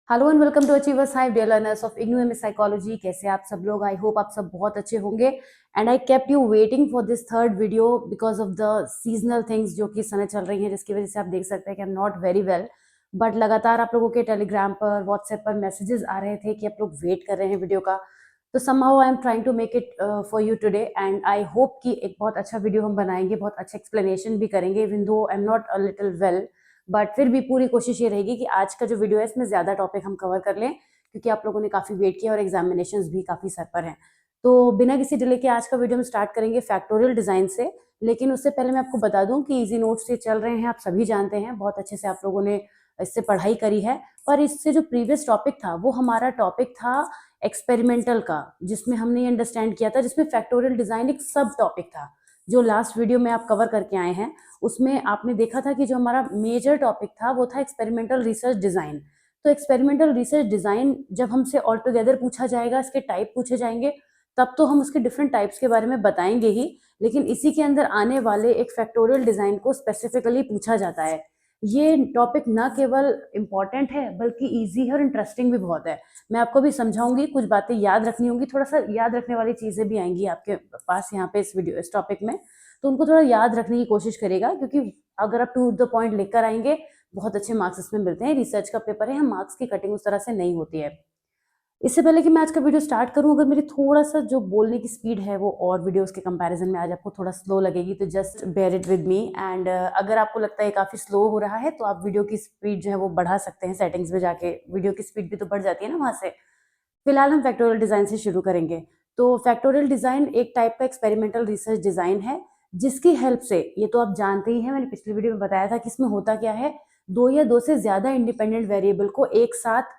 Hello and welcome to Achievers Hive dear learners of IGNOU MS psychology. कैसे आप सब लोग? आई होप आप सब बहुत अच्छे होंगे and I kept you waiting for this third video because of the seasonal things जो कि इस समय चल रही हैं, जिसकी वजह से आप देख सकते हैं कि I am not very well. But लगातार आप लोगों के टेलीग्राम पर, व्हाट्सएप पर मैसेजेस आ रहे थे कि आप लोग वेट कर रहे हैं वीडियो का। तो somehow I am trying to make it for you today and I hope कि एक बहुत अच्छा वीडियो हम बनाएंगे, बहुत अच्छा एक्सप्लेनेशन भी करेंगे even though I am not a little well. But फिर भी पूरी कोशिश ये रहेगी कि आज का जो वीडियो है इसमें ज्यादा टॉपिक हम कवर कर लें, क्योंकि आप लोगों ने काफी वेट किया और एग्जामिनेशंस भी काफी सर पर हैं। तो बिना किसी डिले के आज का वीडियो हम स्टार्ट करेंगे फैक्टोरियल डिजाइन से। लेकिन उससे पहले मैं आपको बता दूं कि इजी नोट्स से चल रहे हैं, आप सभी जानते हैं, बहुत अच्छे से आप लोगों ने इससे पढ़ाई करी है। पर इससे जो प्रीवियस टॉपिक था वो हमारा टॉपिक था एक्सपेरिमेंटल का, जिसमें हमने ये अंडरस्टैंड किया था, जिसमें फैक्टोरियल डिजाइन एक सब टॉपिक था। जो लास्ट वीडियो में आप कवर करके आए हैं उसमें आपने देखा था कि जो हमारा मेजर टॉपिक था वो था एक्सपेरिमेंटल रिसर्च डिजाइन। तो एक्सपेरिमेंटल रिसर्च डिजाइन जब हमसे ऑल टुगेदर पूछा जाएगा, इसके टाइप पूछे जाएंगे, तब तो हम उसके डिफरेंट टाइप्स के बारे में बताएंगे ही। लेकिन इसी के अंदर आने वाले एक फैक्टोरियल डिजाइन को स्पेसिफिकली पूछा जाता है। ये टॉपिक ना केवल इम्पॉर्टेंट है बल्कि ईजी है और इंटरेस्टिंग भी बहुत है। मैं आपको भी समझाऊंगी, कुछ बातें याद रखनी होंगी, थोड़ा सा याद रखने वाली चीजें भी आएंगी आपके पास यहाँ पे इस टॉपिक में। तो उनको थोड़ा याद रखने की कोशिश करेगा, क्योंकि अगर आप टू द पॉइंट लेकर आएंगे बहुत अच्छे मार्क्स इसमें मिलते हैं। रिसर्च का पेपर है, हम मार्क्स की कटिंग उस तरह से नहीं होती है। इससे पहले कि मैं आज का वीडियो स्टार्ट करूं, अगर मेरी थोड़ा सा जो बोलने की स्पीड है वो और वीडियोस के कंपैरिजन में आज आपको थोड़ा स्लो लगेगी, तो just bear it with me. And अगर आपको लगता है काफी स्लो हो रहा है तो आप वीडियो की स्पीड जो है वो बढ़ा सकते हैं सेटिंग्स में जाके। वीडियो की स्पीड भी तो बढ़ जाती है ना वहां से। फिलहाल हम फैक्टोरियल डिजाइन से शुरू करेंगे। तो फैक्टोरियल डिजाइन एक टाइप का एक्सपेरिमेंटल रिसर्च डिजाइन है, जिसकी हेल्प से, ये तो आप जानते ही हैं, मैंने पिछले वीडियो में बताया था कि इसमें होता क्या है, दो या दो से ज्यादा इंडिपेंडेंट वेरिएबल को एक साथ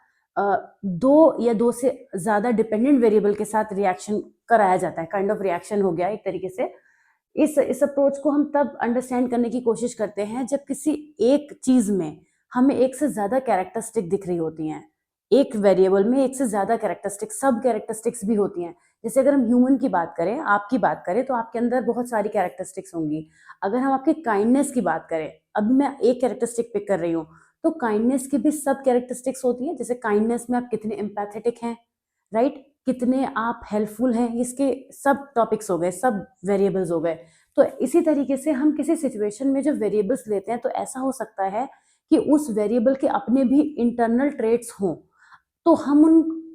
दो या दो से ज्यादा डिपेंडेंट वेरिएबल के साथ रिएक्शन कराया जाता है। काइंड ऑफ रिएक्शन हो गया एक तरीके से। इस अप्रोच को हम तब अंडरस्टैंड करने की कोशिश करते हैं जब किसी एक चीज में हमें एक से ज्यादा कैरेक्टरिस्टिक दिख रही होती हैं। एक वेरिएबल में एक से ज्यादा कैरेक्टरिस्टिक, सब कैरेक्टरिस्टिक्स भी होती हैं। जैसे अगर हम ह्यूमन की बात करें, आपकी बात करें, तो आपके अंदर बहुत सारी कैरेक्टरिस्टिक्स होंगी। अगर हम आपके काइंडनेस की बात करें, अभी मैं एक कैरेक्टरिस्टिक पिक कर रही हूँ, तो काइंडनेस की भी सब कैरेक्टरिस्टिक्स होती हैं। जैसे काइंडनेस में आप कितने एम्पैथेटिक हैं, राइट, कितने आप हेल्पफुल हैं, इसके सब टॉपिक्स हो गए, सब वेरिएबल्स हो गए। तो इसी तरीके से हम किसी सिचुएशन में जो वेरिएबल्स लेते हैं, तो ऐसा हो सकता है कि उस वेरिएबल के अपने भी इंटरनल ट्रेट्स हों। तो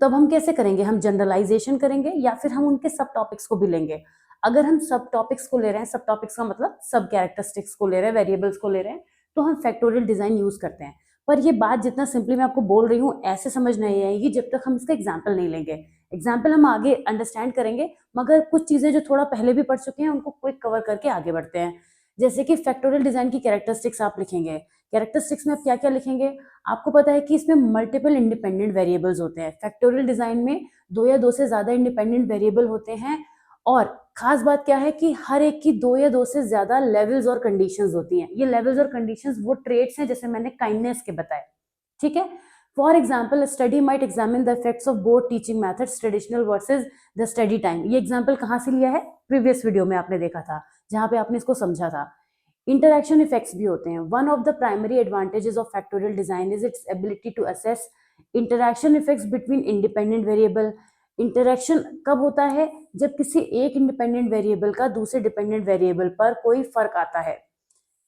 तब हम कैसे करेंगे? हम जनरलाइजेशन करेंगे या फिर हम उनके सब टॉपिक्स को भी लेंगे। अगर हम सब टॉपिक्स को ले रहे हैं, सब टॉपिक्स का मतलब सब कैरेक्टरिस्टिक्स को ले रहे हैं, वेरिएबल्स को ले रहे हैं, तो हम फैक्टोरियल डिजाइन यूज करते हैं। पर ये बात जितना सिंपली मैं आपको बोल रही हूँ ऐसे समझ नहीं आएगी जब तक हम इसका एग्जाम्पल नहीं लेंगे। एग्जाम्पल हम आगे अंडरस्टैंड करेंगे, मगर कुछ चीजें जो थोड़ा पहले भी पढ़ चुके हैं उनको क्विक कवर करके आगे बढ़ते हैं। जैसे कि फैक्टोरियल डिजाइन की कैरेक्टरिस्टिक्स आप लिखेंगे। कैरेक्टरिस्टिक्स में आप क्या क्या लिखेंगे? आपको पता है कि इसमें मल्टीपल इंडिपेंडेंट वेरिएबल्स होते हैं। फैक्टोरियल डिजाइन में दो या दो से ज्यादा इंडिपेंडेंट वेरिएबल होते हैं। और खास बात क्या है कि हर एक की दो या दो से ज्यादा लेवल्स और कंडीशंस होती हैं। ये लेवल्स और कंडीशंस वो ट्रेट्स हैं जैसे मैंने काइंडनेस के बताए, ठीक है। For example, study might examine the effects of both teaching methods traditional versus the study time. ये एग्जाम्पल कहाँ से लिया है? प्रीवियस वीडियो में आपने देखा था, जहां पे आपने इसको समझा था। इंटरैक्शन इफेक्ट्स भी होते हैं। One of the primary advantages of factorial design is its ability to assess interaction effects between independent variable. Interaction कब होता है? जब किसी एक इंडिपेंडेंट वेरिएबल का दूसरे डिपेंडेंट वेरिएबल पर कोई फर्क आता है।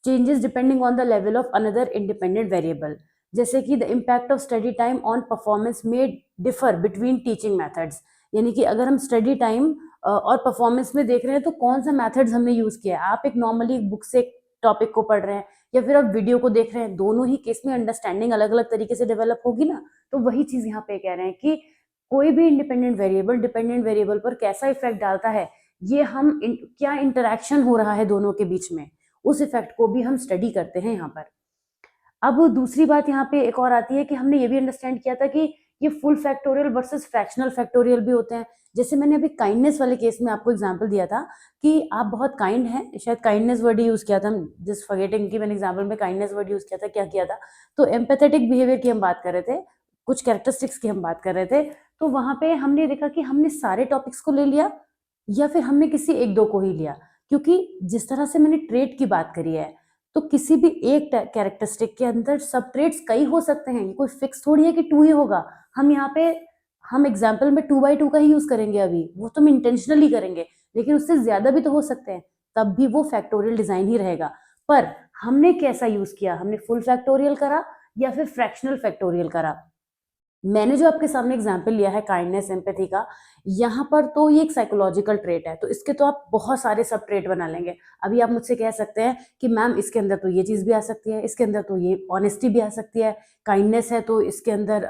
Changes depending on the level of another independent variable. जैसे कि the impact of study time on performance में डिफर बिटवीन टीचिंग मेथड्स। यानी कि अगर हम स्टडी टाइम और परफॉर्मेंस में देख रहे हैं तो कौन सा मेथड्स हमने यूज किया है। आप एक नॉर्मली बुक से टॉपिक को पढ़ रहे हैं या फिर आप वीडियो को देख रहे हैं, दोनों ही केस में अंडरस्टैंडिंग अलग अलग तरीके से डेवलप होगी ना। तो वही चीज यहाँ पे कह रहे हैं कि कोई भी इंडिपेंडेंट वेरिएबल डिपेंडेंट वेरिएबल पर कैसा इफेक्ट डालता है, ये क्या इंटरेक्शन हो रहा है दोनों के बीच में, उस इफेक्ट को भी हम स्टडी करते हैं यहाँ पर। अब दूसरी बात यहाँ पे एक और आती है कि हमने ये भी अंडरस्टैंड किया था कि ये full factorial versus fractional factorial भी होते हैं। जैसे मैंने अभी काइंडनेस वाले केस में आपको एग्जांपल दिया था कि आप बहुत काइंड हैं, शायद काइंडनेस वर्ड ही यूज किया था, जस्ट फॉरगेटिंग कि मैंने एग्जांपल में काइंडनेस वर्ड यूज किया था, क्या किया था। तो एम्पैथेटिक बिहेवियर की हम बात कर रहे थे, कुछ कैरेक्टरिस्टिक्स की हम बात कर रहे थे। तो वहां पे हमने देखा कि हमने सारे टॉपिक्स को ले लिया या फिर हमने किसी एक दो को ही लिया। क्योंकि जिस तरह से मैंने ट्रेट की बात करी है, तो किसी भी एक कैरेक्टरिस्टिक के अंदर सब ट्रेट्स कई हो सकते हैं, ये कोई फिक्स थोड़ी है कि 2 ही होगा। हम यहाँ पे हम एग्जाम्पल में 2 by 2 का ही यूज करेंगे अभी, वो तो हम इंटेंशनली करेंगे, लेकिन उससे ज्यादा भी तो हो सकते हैं, तब भी वो फैक्टोरियल डिजाइन ही रहेगा। पर हमने कैसा यूज किया, हमने फुल फैक्टोरियल करा या फिर फ्रैक्शनल फैक्टोरियल करा। मैंने जो आपके सामने एग्जाम्पल लिया है काइंडनेस एम्पैथी का, यहाँ पर तो ये एक साइकोलॉजिकल ट्रेट है, तो इसके तो आप बहुत सारे सब ट्रेट बना लेंगे। अभी आप मुझसे कह सकते हैं कि मैम इसके अंदर तो ये चीज़ भी आ सकती है, इसके अंदर तो ये ऑनेस्टी भी आ सकती है, काइंडनेस है तो इसके अंदर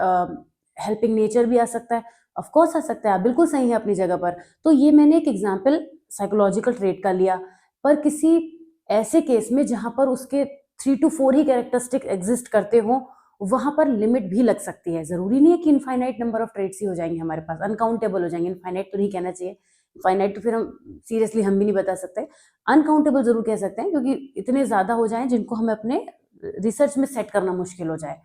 हेल्पिंग नेचर भी आ सकता है। ऑफ कोर्स आ सकता है, आप बिल्कुल सही है अपनी जगह पर। तो ये मैंने एक एग्जाम्पल साइकोलॉजिकल ट्रेट का लिया, पर किसी ऐसे केस में जहाँ पर उसके 3 to 4 ही कैरेक्टरिस्टिक एग्जिस्ट करते हो, वहां पर लिमिट भी लग सकती है। जरूरी नहीं है कि इनफाइनाइट नंबर ऑफ ट्रेड्स ही हो जाएंगे हमारे पास, अनकाउंटेबल हो जाएंगे। इनफाइनाइट तो नहीं कहना चाहिए, इनफाइनाइट तो फिर हम सीरियसली हम भी नहीं बता सकते, अनकाउंटेबल जरूर कह सकते हैं, क्योंकि इतने ज्यादा हो जाएं जिनको हमें अपने रिसर्च में सेट करना मुश्किल हो जाए।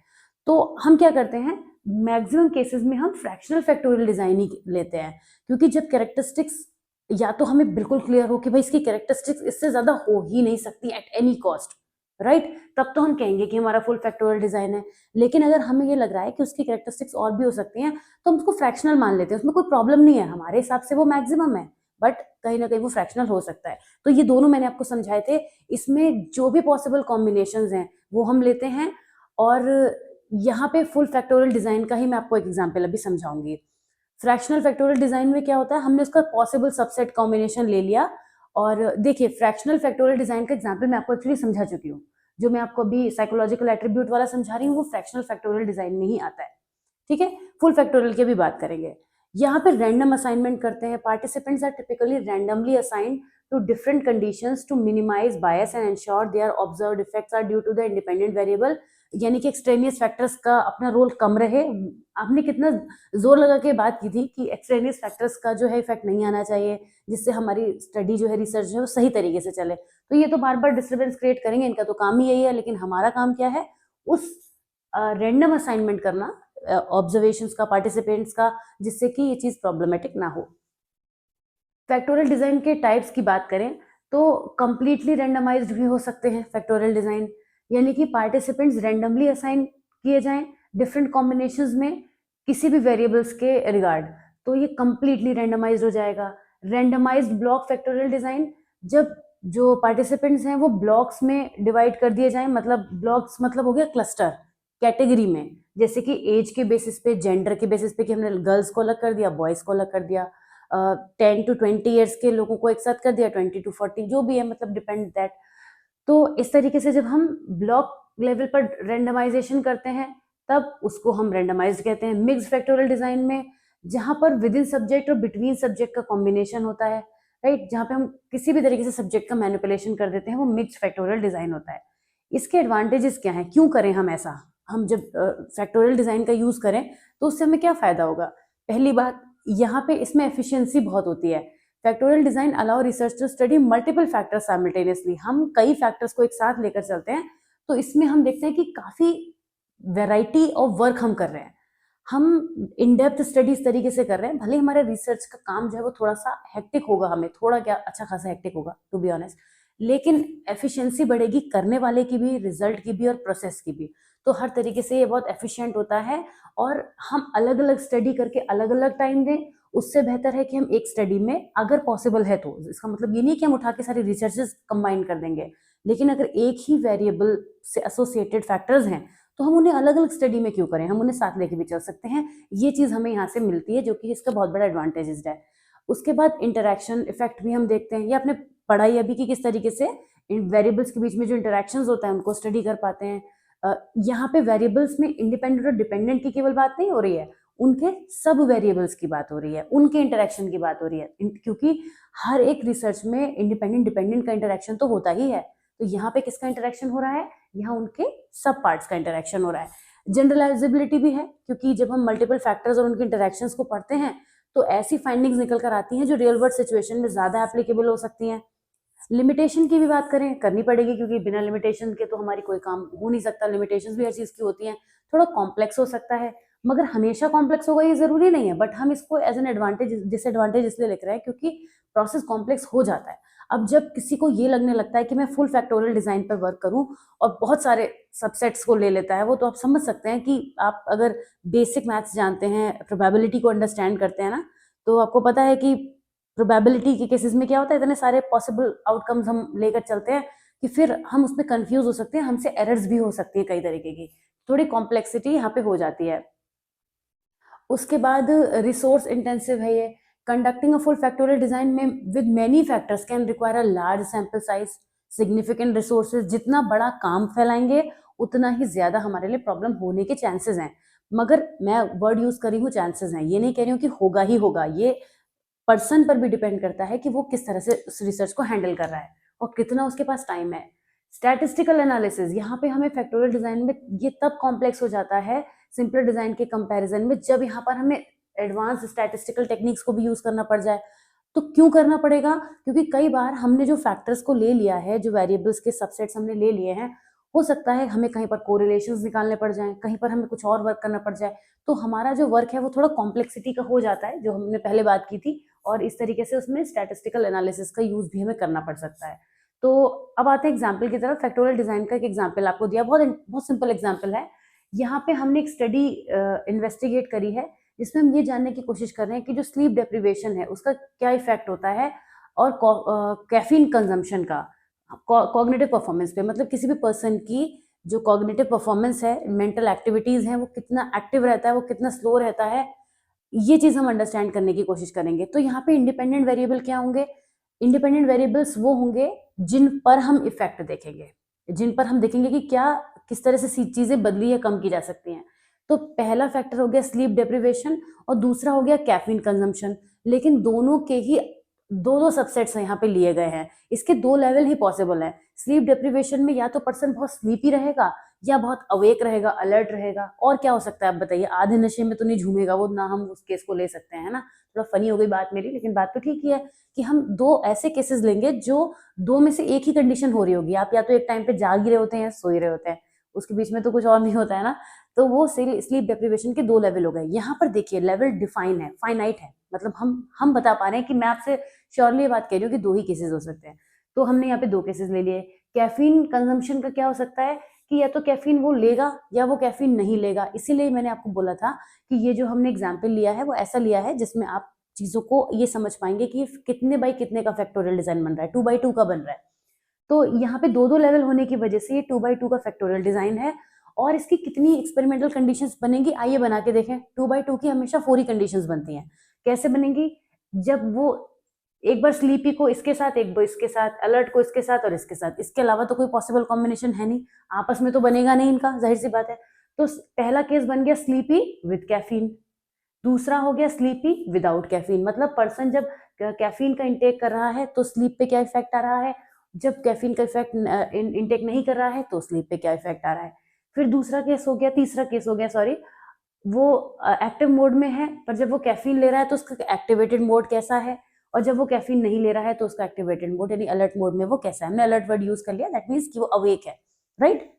तो हम क्या करते हैं, मैक्सिमम केसेस में हम फ्रैक्शनल फैक्टोरियल डिजाइन ही लेते हैं, क्योंकि जब कैरेक्टरिस्टिक्स या तो हमें बिल्कुल क्लियर हो कि भाई इसकी कैरेक्टरिस्टिक्स इससे ज्यादा हो ही नहीं सकती एट एनी कॉस्ट, राइट, तब तो हम कहेंगे कि हमारा फुल फैक्टोरियल डिजाइन है। लेकिन अगर हमें ये लग रहा है कि उसकी कैरेक्टरिस्टिक्स और भी हो सकती हैं, तो हम उसको फ्रैक्शनल मान लेते हैं, उसमें कोई प्रॉब्लम नहीं है, हमारे हिसाब से वो मैक्सिमम है, बट कहीं ना कहीं वो फ्रैक्शनल हो सकता है। तो ये दोनों मैंने आपको समझाए थे, इसमें जो भी पॉसिबल कॉम्बिनेशंस हैं वो हम लेते हैं। और यहाँ पे फुल फैक्टोरियल डिजाइन का ही मैं आपको एक एग्जाम्पल अभी समझाऊंगी। फ्रैक्शनल फैक्टोरियल डिजाइन में क्या होता है, हमने उसका पॉसिबल सबसेट कॉम्बिनेशन ले लिया। और देखिए, फ्रैक्शनल फैक्टोरियल डिजाइन का एग्जाम्पल मैं आपको एक्चुअली समझा चुकी हूँ, जो मैं आपको अभी साइकोलॉजिकल एट्रीब्यूट वाला समझा रही हूँ वो फ्रैक्शनल फैक्टोरियल डिजाइन में ही आता है। ठीक है, फुल फैक्टोरियल की भी बात करेंगे। यहाँ पे रैंडम असाइनमेंट करते हैं, participants are typically randomly assigned to different conditions to minimise bias and ensure their observed effects are due to the independent variable, यानी कि एक्सट्रेनियस फैक्टर्स का अपना रोल कम रहे। आपने कितना जोर लगा के बात की थी कि एक्सट्रेनियस फैक्टर्स का जो है इफेक्ट नहीं आना चाहिए, जिससे हमारी स्टडी जो है, रिसर्च जो है वो सही तरीके से चले। तो ये तो बार बार डिस्टर्बेंस क्रिएट करेंगे, इनका तो काम ही यही है, लेकिन हमारा काम क्या है, उस रैंडम असाइनमेंट करना ऑब्जर्वेशंस का, पार्टिसिपेंट्स का, जिससे कि ये चीज प्रॉब्लमेटिक ना हो। फैक्टोरियल डिजाइन के टाइप्स की बात करें तो कंप्लीटली रैंडमाइज्ड भी हो सकते हैं फैक्टोरियल डिजाइन, यानी कि पार्टिसिपेंट्स रैंडमली असाइन किए जाएं डिफरेंट कॉम्बिनेशंस में किसी भी वेरिएबल्स के रिगार्ड, तो ये कंप्लीटली रैंडमाइज्ड हो जाएगा। रैंडमाइज्ड ब्लॉक फैक्टोरियल डिजाइन, जब जो पार्टिसिपेंट्स हैं वो ब्लॉक्स में डिवाइड कर दिए जाएं, मतलब ब्लॉक्स मतलब हो गया क्लस्टर, कैटेगरी में, जैसे कि एज के बेसिस पे, जेंडर के बेसिस पे, कि हमने गर्ल्स को अलग कर दिया, बॉयज को अलग कर दिया, 10 to 20 ईयर्स के लोगों को एक साथ कर दिया, 20 to 40, जो भी है, मतलब डिपेंड दैट। तो इस तरीके से जब हम ब्लॉक लेवल पर रेंडमाइजेशन करते हैं, तब उसको हम रेंडमाइज्ड कहते हैं। मिक्स फैक्टोरियल डिजाइन में जहां पर विद इन सब्जेक्ट और बिटवीन सब्जेक्ट का कॉम्बिनेशन होता है, राइट, जहां पे हम किसी भी तरीके से सब्जेक्ट का मैनिपुलेशन कर देते हैं, वो मिक्स फैक्टोरियल डिजाइन होता है। इसके एडवांटेजेस क्या हैं, क्यों करें हम ऐसा, हम जब फैक्टोरियल डिजाइन का यूज करें तो उससे हमें क्या फायदा होगा। पहली बात, यहाँ पे इसमें एफिशिएंसी बहुत होती है। Factorial design allow research to study multiple factors simultaneously, हम कई फैक्टर्स को एक साथ लेकर चलते हैं, तो इसमें हम देखते हैं कि काफी वेराइटी ऑफ वर्क हम कर रहे हैं, हम इन डेप्थ स्टडी इस तरीके से कर रहे हैं। भले हमारे रिसर्च का काम जो है वो थोड़ा सा हेक्टिक होगा, हमें थोड़ा क्या अच्छा खासा हेक्टिक होगा टू बी ऑनेस्ट, लेकिन एफिशिएंसी बढ़ेगी, करने वाले की भी, रिजल्ट की भी और प्रोसेस की भी। तो हर तरीके से ये बहुत एफिशिएंट होता है। और हम अलग अलग स्टडी करके अलग अलग टाइम दें, उससे बेहतर है कि हम एक स्टडी में, अगर पॉसिबल है तो, इसका मतलब ये नहीं कि हम उठा के सारी रिसर्चेस कंबाइन कर देंगे, लेकिन अगर एक ही वेरिएबल से एसोसिएटेड फैक्टर्स हैं तो हम उन्हें अलग अलग स्टडी में क्यों करें, हम उन्हें साथ लेके भी चल सकते हैं। ये चीज हमें यहाँ से मिलती है, जो कि इसका बहुत बड़ा एडवांटेजेस है। उसके बाद इंटरेक्शन इफेक्ट भी हम देखते हैं, ये आपने पढ़ाई अभी की किस तरीके से इन वेरिएबल्स के बीच में जो इंटरेक्शंस होता है उनको स्टडी कर पाते हैं। यहाँ पे वेरिएबल्स में इंडिपेंडेंट और डिपेंडेंट की केवल बात नहीं हो रही है, उनके सब वेरिएबल्स की बात हो रही है, उनके इंटरेक्शन की बात हो रही है, क्योंकि हर एक रिसर्च में इंडिपेंडेंट डिपेंडेंट का इंटरेक्शन तो होता ही है। तो यहाँ पे किसका इंटरेक्शन हो रहा है, यहाँ उनके सब पार्ट्स का इंटरेक्शन हो रहा है। जनरलाइजेबिलिटी भी है, क्योंकि जब हम मल्टीपल फैक्टर्स और उनके इंटरेक्शंस को पढ़ते हैं तो ऐसी फाइंडिंग्स निकल कर आती हैं जो रियल वर्ल्ड सिचुएशन में ज्यादा एप्लीकेबल हो सकती हैं। लिमिटेशन की भी बात करें, करनी पड़ेगी, क्योंकि बिना लिमिटेशन के तो हमारी कोई काम हो नहीं सकता, लिमिटेशंस भी हर चीज की होती हैं, थोड़ा कॉम्प्लेक्स हो सकता है। मगर हमेशा कॉम्प्लेक्स होगा ये ज़रूरी नहीं है, बट हम इसको एज एन एडवांटेज डिसएडवांटेज इसलिए लिख रहे हैं क्योंकि प्रोसेस कॉम्प्लेक्स हो जाता है। अब जब किसी को ये लगने लगता है कि मैं फुल फैक्टोरियल डिज़ाइन पर वर्क करूँ और बहुत सारे सबसेट्स को ले लेता है वो, तो आप समझ सकते हैं कि आप अगर बेसिक मैथ्स जानते हैं, प्रोबेबिलिटी को अंडरस्टैंड करते हैं ना, तो आपको पता है कि प्रोबेबिलिटी के केसेस में क्या होता है, इतने सारे पॉसिबल आउटकम्स हम लेकर चलते हैं कि फिर हम उसमें कंफ्यूज हो सकते हैं, हमसे एरर्स भी हो सकती है कई तरीके की, थोड़ी कॉम्प्लेक्सिटी यहाँ पे हो जाती है। उसके बाद रिसोर्स इंटेंसिव है ये। Conducting a full factorial design में with many factors can require a large sample size, significant resources. जितना बड़ा काम फैलाएंगे उतना ही ज्यादा हमारे लिए प्रॉब्लम होने के चांसेस हैं। मगर मैं वर्ड यूज करी हूँ चांसेस हैं, ये नहीं कह रही हूँ कि होगा ही होगा। ये पर्सन पर भी डिपेंड करता है कि वो किस तरह से उस रिसर्च को हैंडल कर रहा है और कितना उसके पास टाइम है। स्टैटिस्टिकल एनालिसिस, यहाँ पे हमें फैक्टोरियल डिजाइन में ये तब कॉम्प्लेक्स हो जाता है सिंपल डिजाइन के कंपैरिजन में, जब यहाँ पर हमें एडवांस स्टैटिस्टिकल टेक्निक्स को भी यूज करना पड़ जाए। तो क्यों करना पड़ेगा? क्योंकि कई बार हमने जो फैक्टर्स को ले लिया है, जो वेरिएबल्स के सबसेट्स हमने ले लिए हैं, हो सकता है हमें कहीं पर कोरिलेशंस निकालने पड़ जाएं, कहीं पर हमें कुछ और वर्क करना पड़ जाए। तो हमारा जो वर्क है वो थोड़ा कॉम्प्लेक्सिटी का हो जाता है, जो हमने पहले बात की थी, और इस तरीके से उसमें स्टैटिस्टिकल एनालिसिस का यूज भी हमें करना पड़ सकता है। तो अब आते हैं एग्जाम्पल की तरफ। फैक्टोरियल डिजाइन का एक एग्जाम्पल आपको दिया, बहुत बहुत सिंपल एग्जाम्पल है। यहाँ पे हमने एक स्टडी इन्वेस्टिगेट करी है जिसमें हम ये जानने की कोशिश कर रहे हैं कि जो स्लीप डेप्रिवेशन है उसका क्या इफेक्ट होता है, और कैफीन कंजम्पशन का कॉग्निटिव परफॉर्मेंस पे, मतलब किसी भी पर्सन की जो कॉग्निटिव परफॉर्मेंस है, मेंटल एक्टिविटीज हैं, वो कितना एक्टिव रहता है, वो कितना स्लो रहता है, ये चीज हम अंडरस्टैंड करने की कोशिश करेंगे। तो यहाँ पे इंडिपेंडेंट वेरिएबल क्या होंगे? इंडिपेंडेंट वेरिएबल्स वो होंगे जिन पर हम इफेक्ट देखेंगे, जिन पर हम देखेंगे कि क्या किस तरह से चीजें बदली या कम की जा सकती हैं। तो पहला फैक्टर हो गया स्लीप डेप्रिवेशन और दूसरा हो गया कैफीन कंजम्पशन। लेकिन दोनों के ही दो दो सबसेट्स यहाँ पे लिए गए हैं, इसके दो लेवल ही पॉसिबल है। स्लीप डेप्रिवेशन में या तो पर्सन बहुत स्लीपी रहेगा या बहुत अवेक रहेगा, अलर्ट रहेगा। और क्या हो सकता है आप बताइए? आधे नशे में तो नहीं झूमेगा वो ना, हम उस केस को ले सकते हैं ना। थोड़ा फनी हो गई बात मेरी, लेकिन बात तो ठीक ही है कि हम दो ऐसे केसेस लेंगे जो दो में से एक ही कंडीशन हो रही होगी। आप या तो एक टाइम पे जाग ही रहे होते हैं या सो ही रहे होते हैं, उसके बीच में तो कुछ और नहीं होता है ना। तो वो स्लीप डेप्रिवेशन के दो लेवल हो गए। यहाँ पर देखिए लेवल डिफाइन है, फाइनाइट है, मतलब हम बता पा रहे हैं कि मैं आपसे श्योरली ये बात कह रही हूँ कि दो ही केसेस हो सकते हैं। तो हमने यहाँ पे दो केसेस ले लिए। कैफीन कंजम्पशन का क्या हो सकता है कि या तो कैफीन वो लेगा या वो कैफीन नहीं लेगा। इसीलिए मैंने आपको बोला था कि ये जो हमने एग्जाम्पल लिया है वो ऐसा लिया है जिसमें आप चीजों को ये समझ पाएंगे कि कितने बाई कितने का फैक्टोरियल डिजाइन बन रहा है, 2x2 का बन रहा है। तो यहाँ पे दो दो लेवल होने की वजह से ये 2x2 का फैक्टोरियल डिजाइन है। और इसकी कितनी एक्सपेरिमेंटल कंडीशंस बनेंगी आइए बना के देखें। 2x2 की हमेशा 4 ही कंडीशंस बनती हैं। कैसे बनेंगी? जब वो एक बार स्लीपी को इसके साथ, एक बार इसके साथ, अलर्ट को इसके साथ और इसके साथ, इसके अलावा तो कोई पॉसिबल कॉम्बिनेशन है नहीं, आपस में तो बनेगा नहीं इनका, जाहिर सी बात है। तो पहला केस बन गया स्लीपी विद कैफीन, दूसरा हो गया स्लीपी विदाउट कैफीन। मतलब पर्सन जब कैफीन का इंटेक कर रहा है तो स्लीप पे क्या इफेक्ट आ रहा है, जब कैफीन का इफेक्ट इंटेक नहीं कर रहा है तो स्लीप पे क्या इफेक्ट आ रहा है। फिर दूसरा केस हो गया, तीसरा केस हो गया सॉरी, वो एक्टिव मोड में है पर जब वो कैफीन ले रहा है तो उसका एक्टिवेटेड मोड कैसा है, और जब वो कैफीन नहीं ले रहा है तो उसका एक्टिवेटेड मोड यानी अलर्ट मोड में वो कैसा है। हमने अलर्ट वर्ड यूज कर लिया, दैट मीन्स कि वो अवेक है, राइट।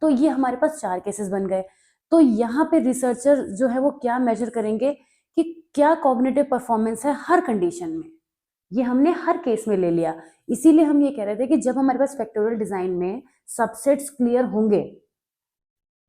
तो ये हमारे पास 4 केसेस बन गए। तो यहाँ पे रिसर्चर जो है वो क्या मेजर करेंगे कि क्या कॉग्निटिव परफॉर्मेंस है हर कंडीशन में। ये हमने हर केस में ले लिया। इसीलिए हम ये कह रहे थे कि जब हमारे पास फैक्टोरियल डिजाइन में सबसेट्स क्लियर होंगे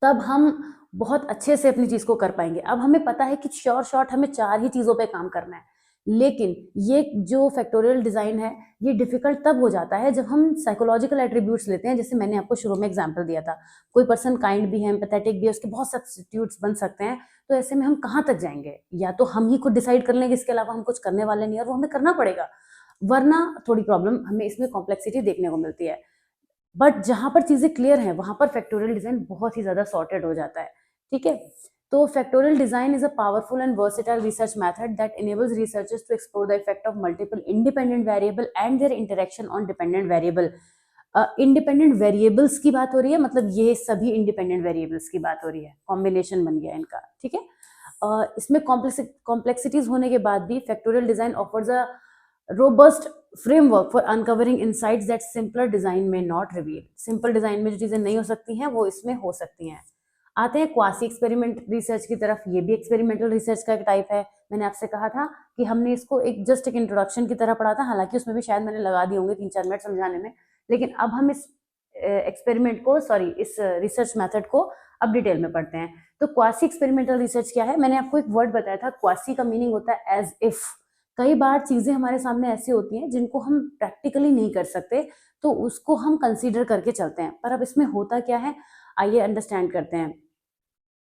तब हम बहुत अच्छे से अपनी चीज को कर पाएंगे। अब हमें पता है कि शॉर्ट हमें 4 ही चीजों पे काम करना है, लेकिन ये जो फैक्टोरियल डिजाइन है ये डिफिकल्ट तब हो जाता है जब हम साइकोलॉजिकल एट्रीब्यूट्स लेते हैं। जैसे मैंने आपको शुरू में एग्जांपल दिया था, कोई पर्सन काइंड भी है, एम्पैथेटिक भी है, उसके बहुत सब्स्टिट्यूट्स बन सकते हैं। तो ऐसे में हम कहाँ तक जाएंगे? या तो हम ही खुद डिसाइड कर लेंगे, इसके अलावा हम कुछ करने वाले नहीं, और वो हमें करना पड़ेगा, वरना थोड़ी प्रॉब्लम हमें इसमें कॉम्प्लेक्सिटी देखने को मिलती है। बट जहां पर चीजें क्लियर हैं वहां पर फैक्टोरियल डिजाइन बहुत ही ज्यादा सॉर्टेड हो जाता है। ठीक है, तो factorial design is a powerful and versatile research method that enables researchers to explore the effect of multiple independent variable and their interaction on dependent variable। Independent variables की बात हो रही है, मतलब ये सभी इंडिपेंडेंट वेरिएबल्स की बात हो रही है, कॉम्बिनेशन बन गया इनका। ठीक है, इसमें कॉम्प्लेक्सिटीज होने के बाद भी factorial design offers a robust framework for uncovering insights that simpler design में नॉट रिवील। सिंपल डिजाइन में जो चीजें नहीं हो सकती हैं वो इसमें हो सकती हैं। आते हैं क्वासी एक्सपेरिमेंट रिसर्च की तरफ। ये भी एक्सपेरिमेंटल रिसर्च का एक टाइप है। मैंने आपसे कहा था कि हमने इसको एक जस्ट एक इंट्रोडक्शन की तरह पढ़ा था, हालांकि उसमें भी शायद मैंने लगा दिए होंगे 3-4 मिनट समझाने में, लेकिन अब हम इस एक्सपेरिमेंट को इस रिसर्च मेथड को अब डिटेल में पढ़ते हैं। तो क्वासी एक्सपेरिमेंटल रिसर्च क्या है? मैंने आपको एक वर्ड बताया था, क्वासी का मीनिंग होता है एज इफ। कई बार चीजें हमारे सामने ऐसी होती हैं जिनको हम प्रैक्टिकली नहीं कर सकते, तो उसको हम कंसीडर करके चलते हैं। पर अब इसमें होता क्या है, आइए अंडरस्टैंड करते हैं।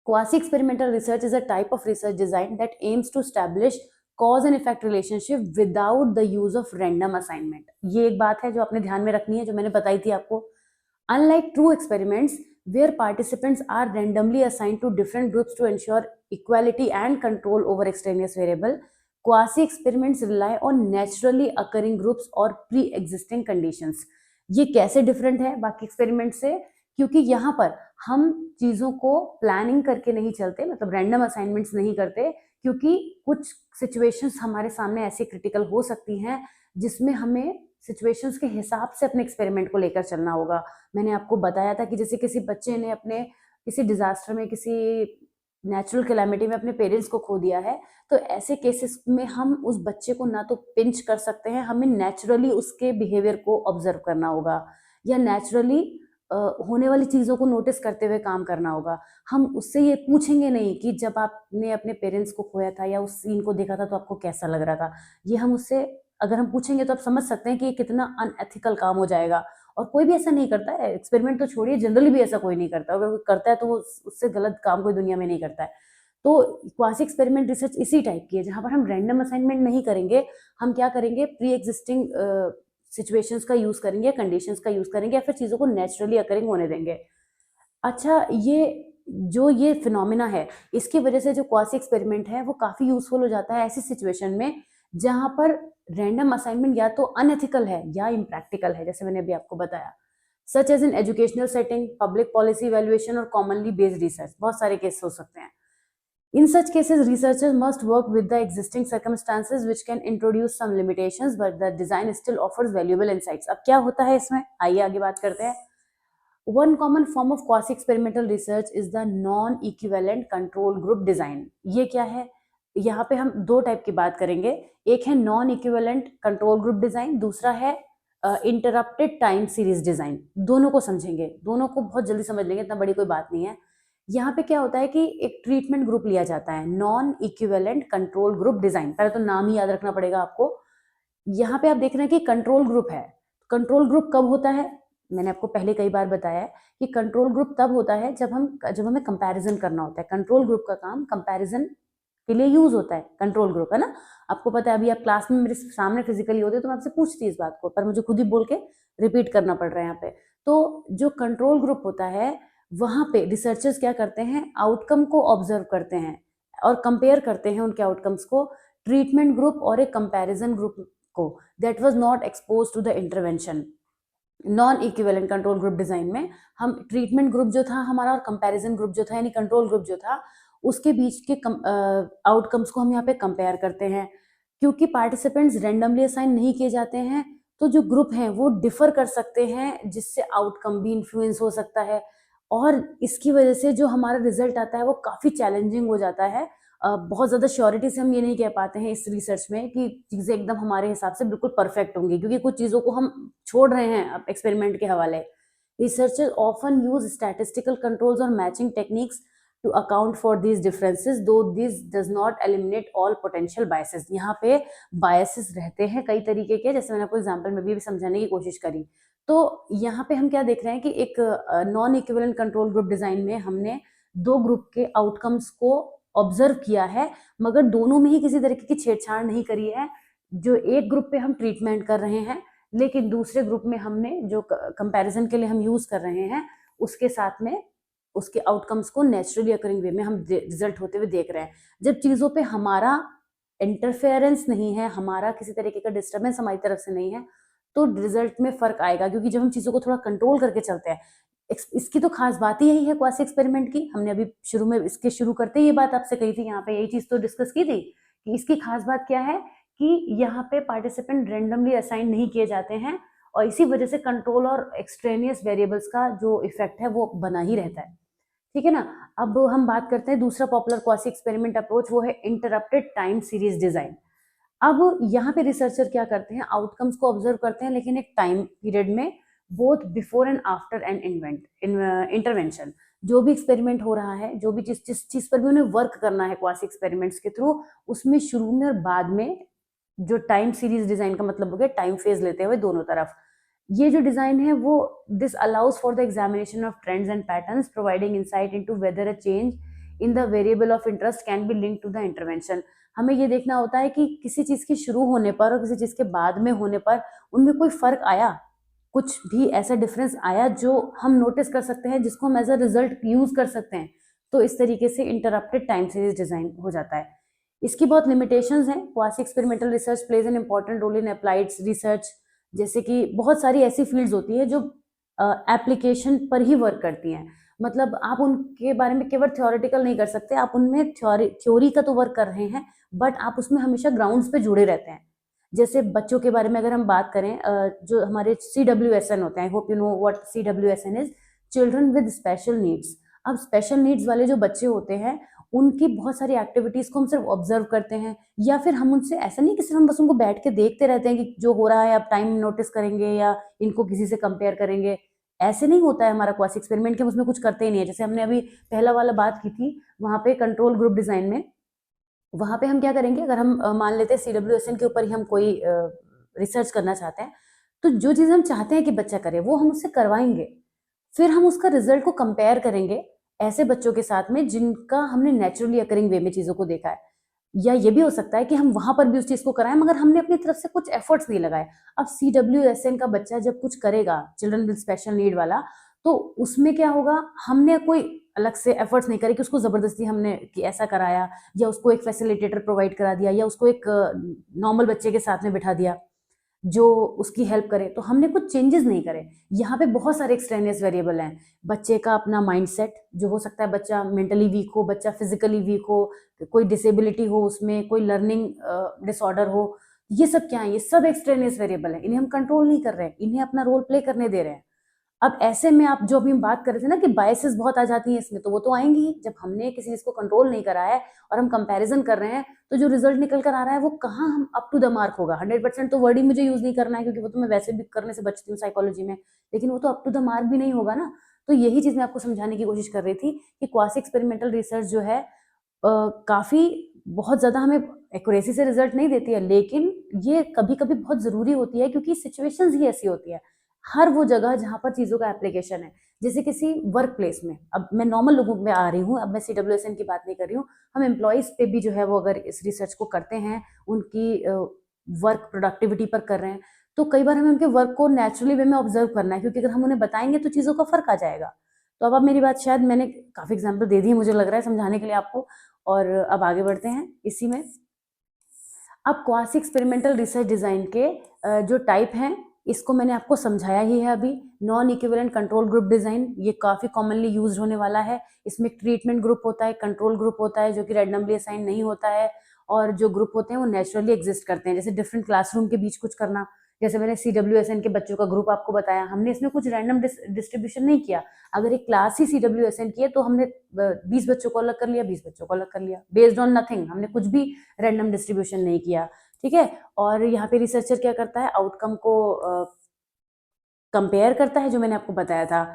Quasi experimental research is a type of research design that aims to establish cause and effect relationship without the use of random assignment. ये एक बात है जो आपने ध्यान में रखनी है, जो मैंने बताई थी आपको। Unlike true experiments where participants are randomly assigned to different groups to ensure equality and control over extraneous variable, quasi experiments rely on naturally occurring groups or pre-existing conditions. ये कैसे डिफरेंट है बाकी एक्सपेरिमेंट से? क्योंकि यहाँ पर हम चीजों को प्लानिंग करके नहीं चलते, मतलब रैंडम असाइनमेंट्स नहीं करते, क्योंकि कुछ सिचुएशंस हमारे सामने ऐसी क्रिटिकल हो सकती हैं जिसमें हमें सिचुएशंस के हिसाब से अपने एक्सपेरिमेंट को लेकर चलना होगा। मैंने आपको बताया था कि जैसे किसी बच्चे ने अपने किसी डिजास्टर में, किसी नेचुरल कैलामिटी में अपने पेरेंट्स को खो दिया है, तो ऐसे केसेस में हम उस बच्चे को ना तो पिंच कर सकते हैं, हमें नेचुरली उसके बिहेवियर को ऑब्जर्व करना होगा, या नेचुरली होने वाली चीज़ों को नोटिस करते हुए काम करना होगा। हम उससे ये पूछेंगे नहीं कि जब आपने अपने पेरेंट्स को खोया था या उस सीन को देखा था तो आपको कैसा लग रहा था। ये हम उससे अगर हम पूछेंगे तो आप समझ सकते हैं कि ये कितना अनएथिकल काम हो जाएगा। और कोई भी ऐसा नहीं करता है, एक्सपेरिमेंट तो छोड़िए, जनरली भी ऐसा कोई नहीं करता। अगर कोई करता है तो वो उससे गलत काम कोई दुनिया में नहीं करता है। तो क्वासी एक्सपेरिमेंट रिसर्च इसी टाइप की है, जहाँ पर हम रैंडम असाइनमेंट नहीं करेंगे। हम क्या करेंगे, प्री एग्जिस्टिंग सिचुएशंस का यूज करेंगे, कंडीशंस का यूज करेंगे, या फिर चीजों को नेचुरली अकरिंग होने देंगे। अच्छा, ये फिनोमिना है, इसकी वजह से जो क्वासी एक्सपेरिमेंट है वो काफी यूजफुल हो जाता है ऐसी सिचुएशन में जहां पर रैंडम असाइनमेंट या तो अनएथिकल है या इम्प्रैक्टिकल है, जैसे मैंने अभी आपको बताया। Such as in educational setting, public policy evaluation और कॉमनली बेस्ड रिसर्च, बहुत सारे केस हो सकते हैं। In such cases, researchers must work with the existing circumstances, which can introduce some limitations, but the design still offers valuable insights. अब क्या होता है इसमें, आइए आगे बात करते हैं। One common form of quasi-experimental research is the non-equivalent control group design. ये क्या है? यहाँ पे हम दो टाइप की बात करेंगे। एक है non equivalent control group design, दूसरा है इंटरप्टेड टाइम सीरीज डिजाइन। दोनों को समझेंगे, दोनों को बहुत जल्दी समझ लेंगे, इतना बड़ी कोई बात नहीं है। यहाँ पे क्या होता है कि एक ट्रीटमेंट ग्रुप लिया जाता है, non equivalent control group design. पहले तो नाम ही याद रखना पड़ेगा आपको। यहाँ पे आप देख रहे हैं कि कंट्रोल ग्रुप है। कंट्रोल ग्रुप कब होता है? मैंने आपको पहले कई बार बताया है कि कंट्रोल ग्रुप तब होता है जब हमें कंपैरिजन करना होता है। कंट्रोल ग्रुप का काम कंपैरिजन के लिए यूज होता है, कंट्रोल ग्रुप, है ना। आपको पता है, अभी आप क्लास में मेरे सामने फिजिकली होते तो मैं आपसे पूछती इस बात को, पर मुझे खुद ही बोल के रिपीट करना पड़ रहा है यहाँ पे। तो जो कंट्रोल ग्रुप होता है, वहां पे रिसर्चर्स क्या करते हैं, आउटकम को ऑब्जर्व करते हैं और कंपेयर करते हैं उनके आउटकम्स को ट्रीटमेंट ग्रुप और एक कंपैरिजन ग्रुप को, that was not expose to the intervention. Non equivalent control group design में हम ट्रीटमेंट ग्रुप जो था हमारा और कंपैरिजन ग्रुप जो था, यानी कंट्रोल ग्रुप जो था, उसके बीच के आउटकम्स को हम यहाँ पे कंपेयर करते हैं। क्योंकि पार्टिसिपेंट्स रैंडमली असाइन नहीं किए जाते हैं, तो जो ग्रुप हैं वो डिफर कर सकते हैं, जिससे आउटकम भी इन्फ्लुएंस हो सकता है। और इसकी वजह से जो हमारा रिजल्ट आता है वो काफी चैलेंजिंग हो जाता है। बहुत ज्यादा श्योरिटी से हम ये नहीं कह पाते हैं इस रिसर्च में कि चीजें एकदम हमारे हिसाब से बिल्कुल परफेक्ट होंगी, क्योंकि कुछ चीजों को हम छोड़ रहे हैं एक्सपेरिमेंट के हवाले। Researchers often use statistical controls और matching techniques to account for these differences, though this does not eliminate all potential biases. यहाँ पे बायसेस रहते हैं कई तरीके के, जैसे मैंने आपको एग्जाम्पल में भी समझाने की कोशिश करी। तो यहाँ पे हम क्या देख रहे हैं कि एक non equivalent control group design में हमने दो ग्रुप के आउटकम्स को ऑब्जर्व किया है, मगर दोनों में ही किसी तरीके की छेड़छाड़ नहीं करी है। जो एक ग्रुप पे हम ट्रीटमेंट कर रहे हैं, लेकिन दूसरे ग्रुप में हमने जो कंपैरिजन के लिए हम यूज कर रहे हैं, उसके साथ में उसके आउटकम्स को नेचुरली अकरिंग वे में हम रिजल्ट होते हुए देख रहे हैं। जब चीजों पे हमारा इंटरफेरेंस नहीं है, हमारा किसी तरीके का डिस्टर्बेंस हमारी तरफ से नहीं है, तो रिजल्ट में फर्क आएगा। क्योंकि जब हम चीजों को थोड़ा कंट्रोल करके चलते हैं, इसकी तो खास बात ही यही है क्वासी एक्सपेरिमेंट की। हमने अभी शुरू में इसके शुरू करते ही ये बात आपसे कही थी, यहाँ पे यही चीज तो डिस्कस की थी कि इसकी खास बात क्या है कि यहाँ पे पार्टिसिपेंट रेंडमली असाइन नहीं किए जाते हैं, और इसी वजह से कंट्रोल और एक्सट्रेनियस वेरिएबल्स का जो इफेक्ट है वो बना ही रहता है। ठीक है ना। अब हम बात करते हैं दूसरा पॉपुलर क्वासी एक्सपेरिमेंट अप्रोच, वो है इंटरप्टेड टाइम सीरीज डिजाइन। अब यहाँ पे रिसर्चर क्या करते हैं, आउटकम्स को ऑब्जर्व करते हैं लेकिन एक टाइम पीरियड में, both before and after an intervention. जो भी एक्सपेरिमेंट हो रहा है, जो भी जिस जिस चीज पर भी उन्हें वर्क करना है क्वासी एक्सपेरिमेंट्स के थ्रू, उसमें शुरू में और बाद में जो टाइम सीरीज डिजाइन का मतलब हो गया टाइम फेज लेते हुए दोनों तरफ। ये जो डिजाइन है वो this allows for the examination of trends and patterns, providing insight into whether a change in the variable of interest can be link to the intervention. हमें ये देखना होता है कि किसी चीज के शुरू होने पर और किसी चीज के बाद में होने पर उनमें कोई फर्क आया, कुछ भी ऐसा डिफरेंस आया जो हम नोटिस कर सकते हैं, जिसको हम एज अ रिजल्ट यूज कर सकते हैं। तो इस तरीके से इंटरप्टेड टाइम सीरीज डिजाइन हो जाता है। इसकी बहुत लिमिटेशंस हैं। Quasi experimental research plays an important role in applied research. जैसे कि बहुत सारी ऐसी फील्ड्स होती है जो एप्लीकेशन पर ही वर्क करती हैं। मतलब आप उनके बारे में केवल थ्योरेटिकल नहीं कर सकते, आप उनमें थ्योरी का तो वर्क कर रहे हैं, बट आप उसमें हमेशा ग्राउंड्स पे जुड़े रहते हैं। जैसे बच्चों के बारे में अगर हम बात करें, जो हमारे CWSN होते हैं, I hope you know what CWSN is, children with special needs. अब स्पेशल नीड्स वाले जो बच्चे होते हैं, उनकी बहुत सारी एक्टिविटीज को हम सिर्फ ऑब्जर्व करते हैं, या फिर हम उनसे ऐसा नहीं कि सिर्फ हम बस उनको बैठ के देखते रहते हैं कि जो हो रहा है आप टाइम नोटिस करेंगे या इनको किसी से कंपेयर करेंगे। ऐसे नहीं होता है हमारा क्वासी एक्सपेरिमेंट के, हम उसमें कुछ करते ही नहीं है। जैसे हमने अभी पहला वाला बात की थी, वहां पे कंट्रोल ग्रुप डिजाइन में, वहां पे हम क्या करेंगे, अगर हम मान लेते हैं CWSN के ऊपर ही हम कोई रिसर्च करना चाहते हैं, तो जो चीज हम चाहते हैं कि बच्चा करे वो हम उससे करवाएंगे। फिर हम उसका रिजल्ट को कंपेयर करेंगे ऐसे बच्चों के साथ में जिनका हमने नेचुरली अकरिंग वे में चीजों को देखा है। या ये भी हो सकता है कि हम वहां पर भी उस चीज को कराएं मगर हमने अपनी तरफ से कुछ एफर्ट्स नहीं लगाए। अब CWSN का बच्चा जब कुछ करेगा, चिल्ड्रन विद स्पेशल नीड वाला, तो उसमें क्या होगा, हमने कोई अलग से एफर्ट्स नहीं करे कि उसको जबरदस्ती हमने कि ऐसा कराया, या उसको एक फैसिलिटेटर प्रोवाइड करा दिया, या उसको एक नॉर्मल बच्चे के साथ में बिठा दिया जो उसकी हेल्प करे। तो हमने कुछ चेंजेस नहीं करे। यहाँ पे बहुत सारे एक्सट्रेनियस वेरिएबल हैं। बच्चे का अपना माइंडसेट, जो हो सकता है बच्चा मेंटली वीक हो, बच्चा फिजिकली वीक हो, कोई डिसेबिलिटी हो, उसमें कोई लर्निंग डिसऑर्डर हो, ये सब क्या है, ये सब एक्सट्रेनियस वेरिएबल है। इन्हें हम कंट्रोल नहीं कर रहे हैं, इन्हें अपना रोल प्ले करने दे रहे हैं। अब ऐसे में आप जो अभी हम बात कर रहे थे ना कि बायसेस बहुत आ जाती हैं इसमें, तो वो तो आएंगी ही। जब हमने किसी चीज को कंट्रोल नहीं करा है और हम कंपैरिजन कर रहे हैं, तो जो रिजल्ट निकल कर आ रहा है वो कहाँ हम अप टू द मार्क होगा। 100% तो वर्ड ही मुझे यूज नहीं करना है, क्योंकि वो तो मैं वैसे भी करने से बचती हूँ साइकोलॉजी में, लेकिन वो तो अप टू द मार्क भी नहीं होगा ना। तो यही चीज मैं आपको समझाने की कोशिश कर रही थी कि क्वासी एक्सपेरिमेंटल रिसर्च जो है काफी बहुत ज्यादा हमें एक्यूरेसी से रिजल्ट नहीं देती है, लेकिन ये कभी कभी बहुत जरूरी होती है, क्योंकि सिचुएशंस ही ऐसी होती है हर वो जगह जहां पर चीजों का एप्लीकेशन है। जैसे किसी वर्क प्लेस में, अब मैं नॉर्मल लोगों में आ रही हूँ, अब मैं CWSN की बात नहीं कर रही हूँ, हम एम्प्लॉयज पे भी जो है वो अगर इस रिसर्च को करते हैं, उनकी वर्क प्रोडक्टिविटी पर कर रहे हैं, तो कई बार हमें उनके वर्क को नेचुरली वे में ऑब्जर्व करना है, क्योंकि अगर हम उन्हें बताएंगे तो चीजों का फर्क आ जाएगा। तो अब आप मेरी बात, शायद मैंने काफी एग्जाम्पल दे दिए मुझे लग रहा है समझाने के लिए आपको, और अब आगे बढ़ते हैं इसी में। अब क्वासी एक्सपेरिमेंटल रिसर्च डिजाइन के जो टाइप हैं, इसको मैंने आपको समझाया ही है अभी। Non equivalent control group design, ये काफी कॉमनली यूज होने वाला है। इसमें ट्रीटमेंट ग्रुप होता है, कंट्रोल ग्रुप होता है जो कि रैंडमली असाइन नहीं होता है, और जो ग्रुप होते हैं वो नेचुरली एग्जिस्ट करते हैं। जैसे डिफरेंट क्लासरूम के बीच कुछ करना, जैसे मैंने CWSN के बच्चों का ग्रुप आपको बताया, हमने इसमें कुछ रैंडम डिस्ट्रीब्यूशन नहीं किया। अगर एक क्लास ही CWSN की है तो हमने 20 बच्चों को अलग कर लिया, 20 बच्चों को अलग कर लिया, बेस्ड ऑन नथिंग, हमने कुछ भी रैंडम डिस्ट्रीब्यूशन नहीं किया। ठीक है। और यहाँ पे रिसर्चर क्या करता है, आउटकम को कंपेयर करता है, जो मैंने आपको बताया था।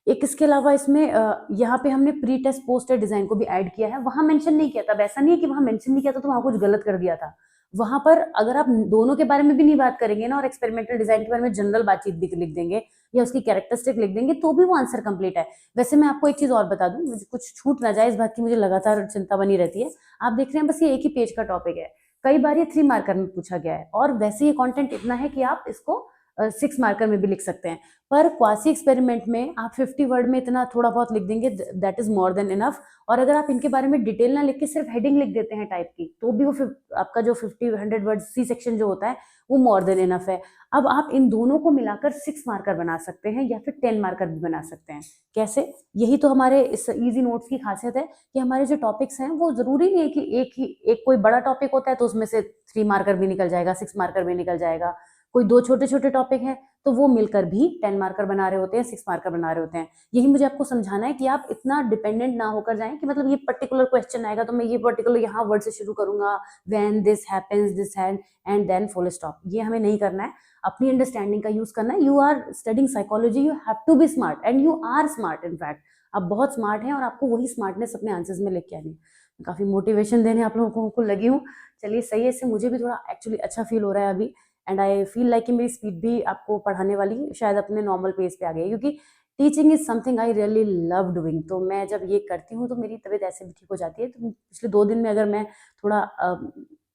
एक इसके अलावा इसमें यहाँ पे हमने pre test post test design को भी ऐड किया है। वहां मेंशन नहीं किया था, ऐसा नहीं है कि वहां मेंशन नहीं किया था तो वहां कुछ गलत कर दिया था। वहां पर अगर आप दोनों के बारे में भी नहीं बात करेंगे ना, और एक्सपेरिमेंटल डिजाइन के बारे में जनरल बातचीत भी लिख देंगे या उसकी कैरेक्टरिस्टिक लिख देंगे, तो भी वो आंसर कंप्लीट है। वैसे मैं आपको एक चीज और बता दूं, मुझे कुछ छूट ना जाए इस बात की, मुझे लगातार चिंता बनी रहती है। आप देख रहे हैं बस ये एक ही पेज का टॉपिक है, कई बार ये 3 मार्कर में पूछा गया है, और वैसे ये कंटेंट इतना है कि आप इसको 6 मार्कर में भी लिख सकते हैं। पर क्वासी एक्सपेरिमेंट में आप 50 वर्ड में इतना थोड़ा बहुत लिख देंगे, that is more than enough. और अगर आप इनके बारे में डिटेल ना लिख के सिर्फ हेडिंग लिख देते हैं टाइप की, तो भी वो आपका जो 50-100 वर्ड C सेक्शन जो होता है वो मोर देन इनफ है। अब आप इन दोनों को मिलाकर 6 मार्कर बना सकते हैं, या फिर 10 मार्कर भी बना सकते हैं। कैसे? यही तो हमारे इस इजी नोट्स की खासियत है कि हमारे जो टॉपिक्स हैं वो जरूरी नहीं है कि एक कोई बड़ा टॉपिक होता है तो उसमें से 3 मार्कर भी निकल जाएगा, 6 मार्कर भी निकल जाएगा। कोई 2 छोटे-छोटे टॉपिक हैं, तो वो मिलकर भी 10 मार्कर बना रहे होते हैं, 6 मार्कर बना रहे होते हैं। यही मुझे आपको समझाना है कि आप इतना डिपेंडेंट ना होकर जाएँ कि मतलब ये पर्टिकुलर क्वेश्चन आएगा तो मैं ये पर्टिकुलर यहाँ वर्ड से शुरू करूँगा, when this happens, this and then full stop. ये हमें नहीं करना है, अपनी अंडरस्टैंडिंग का यूज़ करना है। You are studying psychology, you have to be smart and you are smart in fact. आप बहुत स्मार्ट हैं और आपको वही स्मार्टनेस अपने आंसर्स में लेके आनी है। काफ़ी मोटिवेशन देने आप लोगों को लगी हूँ। चलिए सही है, इससे मुझे भी थोड़ा एक्चुअली अच्छा फ़ील हो रहा है अभी एंड आई फ़ील लाइक कि मेरी स्पीड भी आपको पढ़ाने वाली शायद अपने नॉर्मल पेस पे आ गई है, क्योंकि teaching is something I really love doing. तो मैं जब ये करती हूँ तो मेरी तबीयत ऐसे भी ठीक हो जाती है। तो पिछले 2 दिन में अगर मैं थोड़ा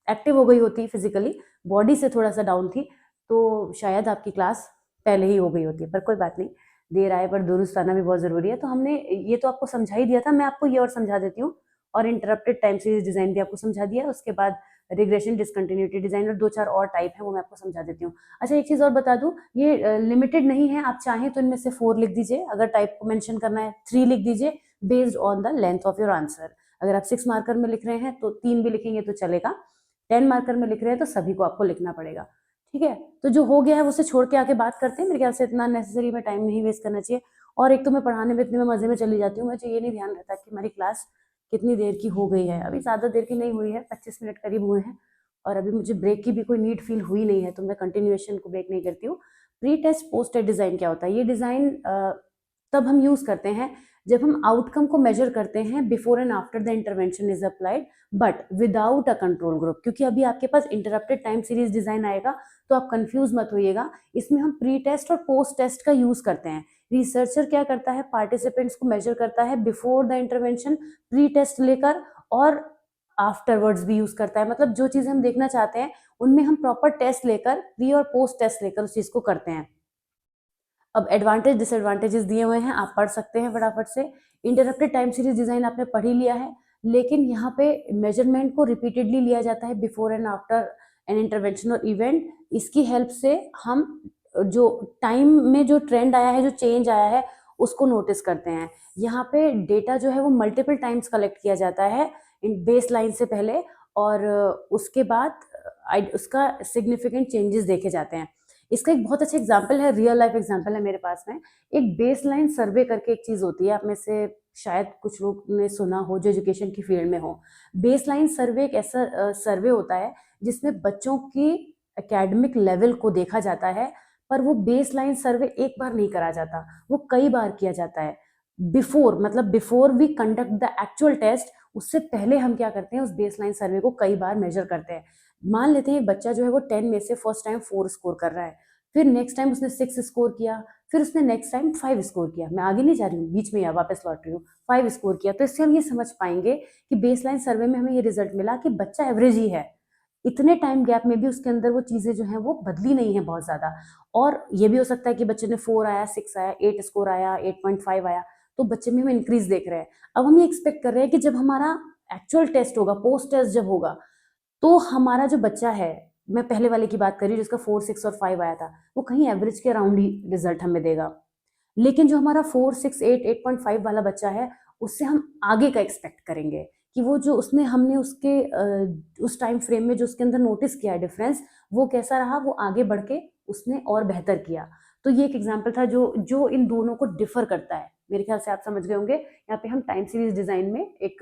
एक्टिव हो गई होती फिज़िकली, बॉडी से थोड़ा-सा डाउन थी, तो शायद आपकी क्लास पहले ही हो गई होती है। पर कोई बात नहीं, देर आए पर दुरुस्त आना भी बहुत ज़रूरी है। तो हमने ये तो आपको समझा ही दिया था, मैं आपको ये और समझा देती हूँ और इंटरप्टेड टाइम सीरीज़ डिज़ाइन भी आपको समझा दिया है। उसके बाद रिग्रेशन, डिसकंटिन्यूटी डिज़ाइन और 2-4 और टाइप हैं, वो मैं आपको समझा देती हूँ। अच्छा, एक चीज़ और बता दूँ, ये लिमिटेड नहीं है, आप चाहें तो इनमें से 4 लिख दीजिए, अगर टाइप को मेंशन करना है 3 लिख दीजिए based on the length of your answer. अगर आप 6 मार्कर में लिख रहे हैं तो 3 भी लिखेंगे तो चलेगा, 10 मार्कर में लिख रहे हैं तो सभी को आपको लिखना पड़ेगा, ठीक है? तो जो हो गया है उसे छोड़ के आके बात करते हैं, मेरे ख्याल से इतना नेसेसरी में टाइम नहीं वेस्ट करना चाहिए। और एक तो मैं पढ़ाने में इतने में मज़े में चली जाती हूँ, मुझे ये नहीं ध्यान रहता कि हमारी क्लास कितनी देर की हो गई है। अभी ज़्यादा देर की नहीं हुई है, 25 मिनट करीब हुए हैं और अभी मुझे ब्रेक की भी कोई नीड फील हुई नहीं है, तो मैं कंटिन्यूएशन को ब्रेक नहीं करती हूँ। Pre test post test design क्या होता है? ये डिज़ाइन तब हम यूज़ करते हैं जब हम आउटकम को मेजर करते हैं before and after the intervention is applied, but without a control group. क्योंकि अभी आपके पास इंटरप्टेड टाइम सीरीज डिज़ाइन आएगा, तो आप कंफ्यूज मत होइएगा। इसमें हम प्री टेस्ट और पोस्ट टेस्ट का यूज़ करते हैं। रिसर्चर क्या करता है, पार्टिसिपेंट्स को मेजर करता है before the intervention, pre test लेकर, और आफ्टरवर्ड्स भी यूज़ करता है। मतलब जो चीज़ हम देखना चाहते हैं उनमें हम प्रॉपर टेस्ट लेकर, प्री और पोस्ट टेस्ट लेकर उस चीज़ को करते हैं। अब एडवांटेज डिसएडवांटेजेस दिए हुए हैं, आप पढ़ सकते हैं फटाफट से। इंटरप्टेड टाइम सीरीज डिज़ाइन आपने पढ़ ही लिया है, लेकिन यहाँ पे मेजरमेंट को रिपीटेडली लिया जाता है before and after an intervention और इवेंट। इसकी हेल्प से हम जो टाइम में जो ट्रेंड आया है, जो चेंज आया है, उसको नोटिस करते हैं। यहाँ पे डेटा जो है वो मल्टीपल टाइम्स कलेक्ट किया जाता है बेस लाइन से पहले, और उसके बाद उसका सिग्निफिकेंट चेंजेस देखे जाते हैं। इसका एक बहुत अच्छा एग्जाम्पल है, रियल लाइफ एग्जाम्पल है मेरे पास में। एक बेस लाइन सर्वे करके एक चीज़ होती है, आप में से शायद कुछ लोग ने सुना हो जो एजुकेशन की फील्ड में हो। बेस लाइन सर्वे एक ऐसा सर्वे होता है जिसमें बच्चों की एकेडमिक लेवल को देखा जाता है, पर वो बेस लाइन सर्वे एक बार नहीं करा जाता, वो कई बार किया जाता है। बिफोर, मतलब before we conduct the actual test, उससे पहले हम क्या करते हैं, उस बेस लाइन सर्वे को कई बार मेजर करते हैं। मान लेते हैं बच्चा जो है वो 10 में से फर्स्ट टाइम 4 स्कोर कर रहा है, फिर नेक्स्ट टाइम उसने 6 स्कोर किया, फिर उसने नेक्स्ट टाइम 5 स्कोर किया। मैं आगे नहीं जा रही हूँ, बीच में या वापस लौट रही हूँ। 5 स्कोर किया, तो इससे हम ये समझ पाएंगे कि बेसलाइन सर्वे में हमें ये रिजल्ट मिला कि बच्चा एवरेज ही है। इतने टाइम गैप में भी उसके अंदर वो चीज़ें जो हैं वो बदली नहीं है बहुत ज़्यादा। और ये भी हो सकता है कि बच्चे ने 4 आया, 6 आया, 8 स्कोर आया, 8.5 आया, तो बच्चे में हम इंक्रीज देख रहे हैं। अब हम ये एक्सपेक्ट कर रहे हैं कि जब हमारा एक्चुअल टेस्ट होगा, पोस्ट टेस्ट जब होगा, तो हमारा जो बच्चा है, मैं पहले वाले की बात कर रही हूँ जिसका 4, 6 और 5 आया था, वो कहीं एवरेज के अराउंड ही रिजल्ट हमें देगा। लेकिन जो हमारा 4, 6, 8, 8.5 वाला बच्चा है, उससे हम आगे का एक्सपेक्ट करेंगे कि वो जो उसने हमने उसके उस टाइम फ्रेम में जो उसके अंदर नोटिस किया है डिफरेंस, वो कैसा रहा, वो आगे बढ़ के उसने और बेहतर किया। तो ये एक एग्जाम्पल था जो जो इन दोनों को डिफर करता है। मेरे ख्याल से आप समझ गए होंगे। यहाँ पे हम टाइम सीरीज डिजाइन में एक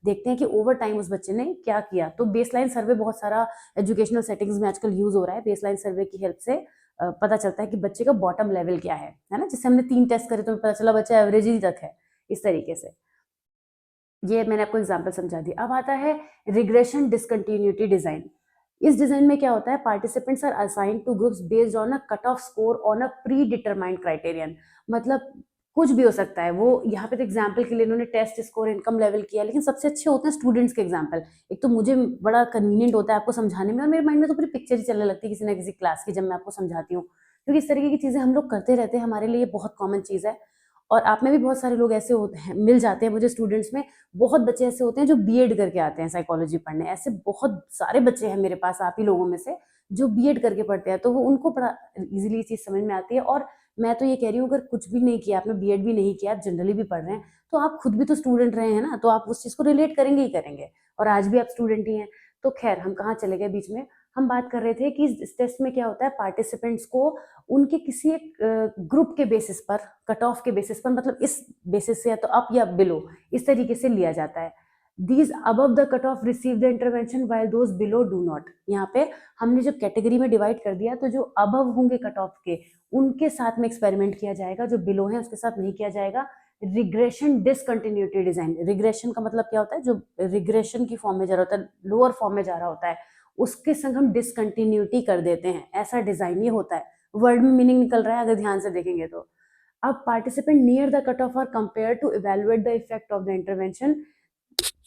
देखते हैं कि ओवर टाइम उस बच्चे ने क्या किया। तो बेसलाइन सर्वे बहुत सारा एजुकेशनल सेटिंग्स में आजकल यूज हो रहा है। बेसलाइन सर्वे की हेल्प से पता चलता है कि बच्चे का बॉटम लेवल क्या है ना। जैसे हमने 3 टेस्ट करे तो पता चला बच्चा एवरेज ही तक है, इस तरीके से। ये मैंने आपको एग्जाम्पल समझा दी। अब आता है रिग्रेशन डिसकंटिन्यूटी डिजाइन। इस डिजाइन में क्या होता है, participants are assigned to groups based on a cut off score on a pre determined criterion. मतलब कुछ भी हो सकता है। वो यहाँ पे तो एग्जाम्पल के लिए इन्होंने टेस्ट स्कोर, इनकम लेवल किया, लेकिन सबसे अच्छे होते हैं स्टूडेंट्स के एग्जाम्पल। एक तो मुझे बड़ा कन्वीनियंट होता है आपको समझाने में, और मेरे माइंड में तो पूरी पिक्चर ही चलने लगती है किसी ना किसी क्लास की जब मैं आपको समझाती हूँ, क्योंकि इस तरीके की चीजें हम लोग करते रहते हैं, हमारे लिए बहुत कॉमन चीज है। और आप में भी बहुत सारे लोग ऐसे होते हैं, मिल जाते हैं मुझे स्टूडेंट्स में। बहुत बच्चे ऐसे होते हैं जो बीएड करके आते हैं साइकोलॉजी पढ़ने। ऐसे बहुत सारे बच्चे हैं मेरे पास, आप ही लोगों में से, जो बीएड करके पढ़ते हैं, तो वो उनको बड़ा इजीली ये चीज़ समझ में आती है। और मैं तो ये कह रही हूँ, अगर कुछ भी नहीं किया आपने, बीएड भी नहीं किया, आप जनरली भी पढ़ रहे हैं, तो आप खुद भी तो स्टूडेंट रहे हैं ना, तो आप उस चीज़ को रिलेट करेंगे ही करेंगे। और आज भी आप स्टूडेंट ही हैं। तो खैर, हम कहाँ चले गए बीच में। हम बात कर रहे थे कि इस टेस्ट में क्या होता है, पार्टिसिपेंट्स को उनके किसी एक ग्रुप के बेसिस पर, कट ऑफ के बेसिस पर, मतलब इस बेसिस से या तो अप या बिलो, इस तरीके से लिया जाता है। These above the cut of receive the intervention while those below do not. यहाँ पे हमने जो कैटेगरी में डिवाइड कर दिया, तो जो अबव होंगे कट ऑफ के, उनके साथ में एक्सपेरिमेंट किया जाएगा, जो बिलो है उसके साथ नहीं किया जाएगा। रिग्रेशन डिसकंटिन्यूटी डिजाइन, रिग्रेशन का मतलब क्या होता है, जो रिग्रेशन की फॉर्म में जा रहा होता है, लोअर फॉर्म में जा रहा होता है, उसके संग हम डिसकंटिन्यूटी कर देते हैं, ऐसा डिजाइन ये होता है। वर्ड में मीनिंग निकल रहा है अगर ध्यान से देखेंगे तो। अब participant near the cut off are compare to evaluate the effect of the intervention,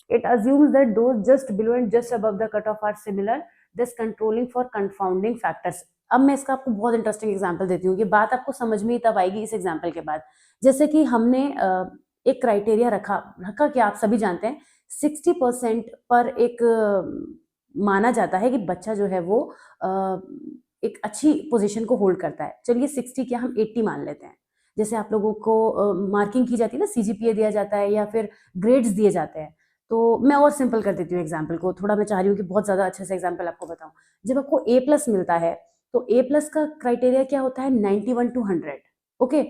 it assumes that those just below and just above the cutoff are similar, thus controlling for confounding factors। अब मैं इसका आपको बहुत interesting example देती हूँ, ये बात आपको समझ में ही तब आएगी इस एग्जांपल के बाद। जैसे कि हमने एक क्राइटेरिया रखा कि आप सभी जानते हैं 60% पर एक माना जाता है कि बच्चा जो है वो एक अच्छी पोजीशन को होल्ड करता है। चलिए 60 क्या, हम 80 मान लेते हैं। जैसे आप लोगों को मार्किंग की जाती है ना, सीजीपीए दिया जाता है या फिर ग्रेड्स दिए जाते हैं। तो मैं और सिंपल कर देती हूँ एग्जाम्पल को, थोड़ा मैं चाह रही हूँ कि बहुत ज़्यादा अच्छे से एग्जाम्पल आपको बताऊँ। जब आपको A+ मिलता है तो A+ का क्राइटेरिया क्या होता है, 91 to 100। ओके,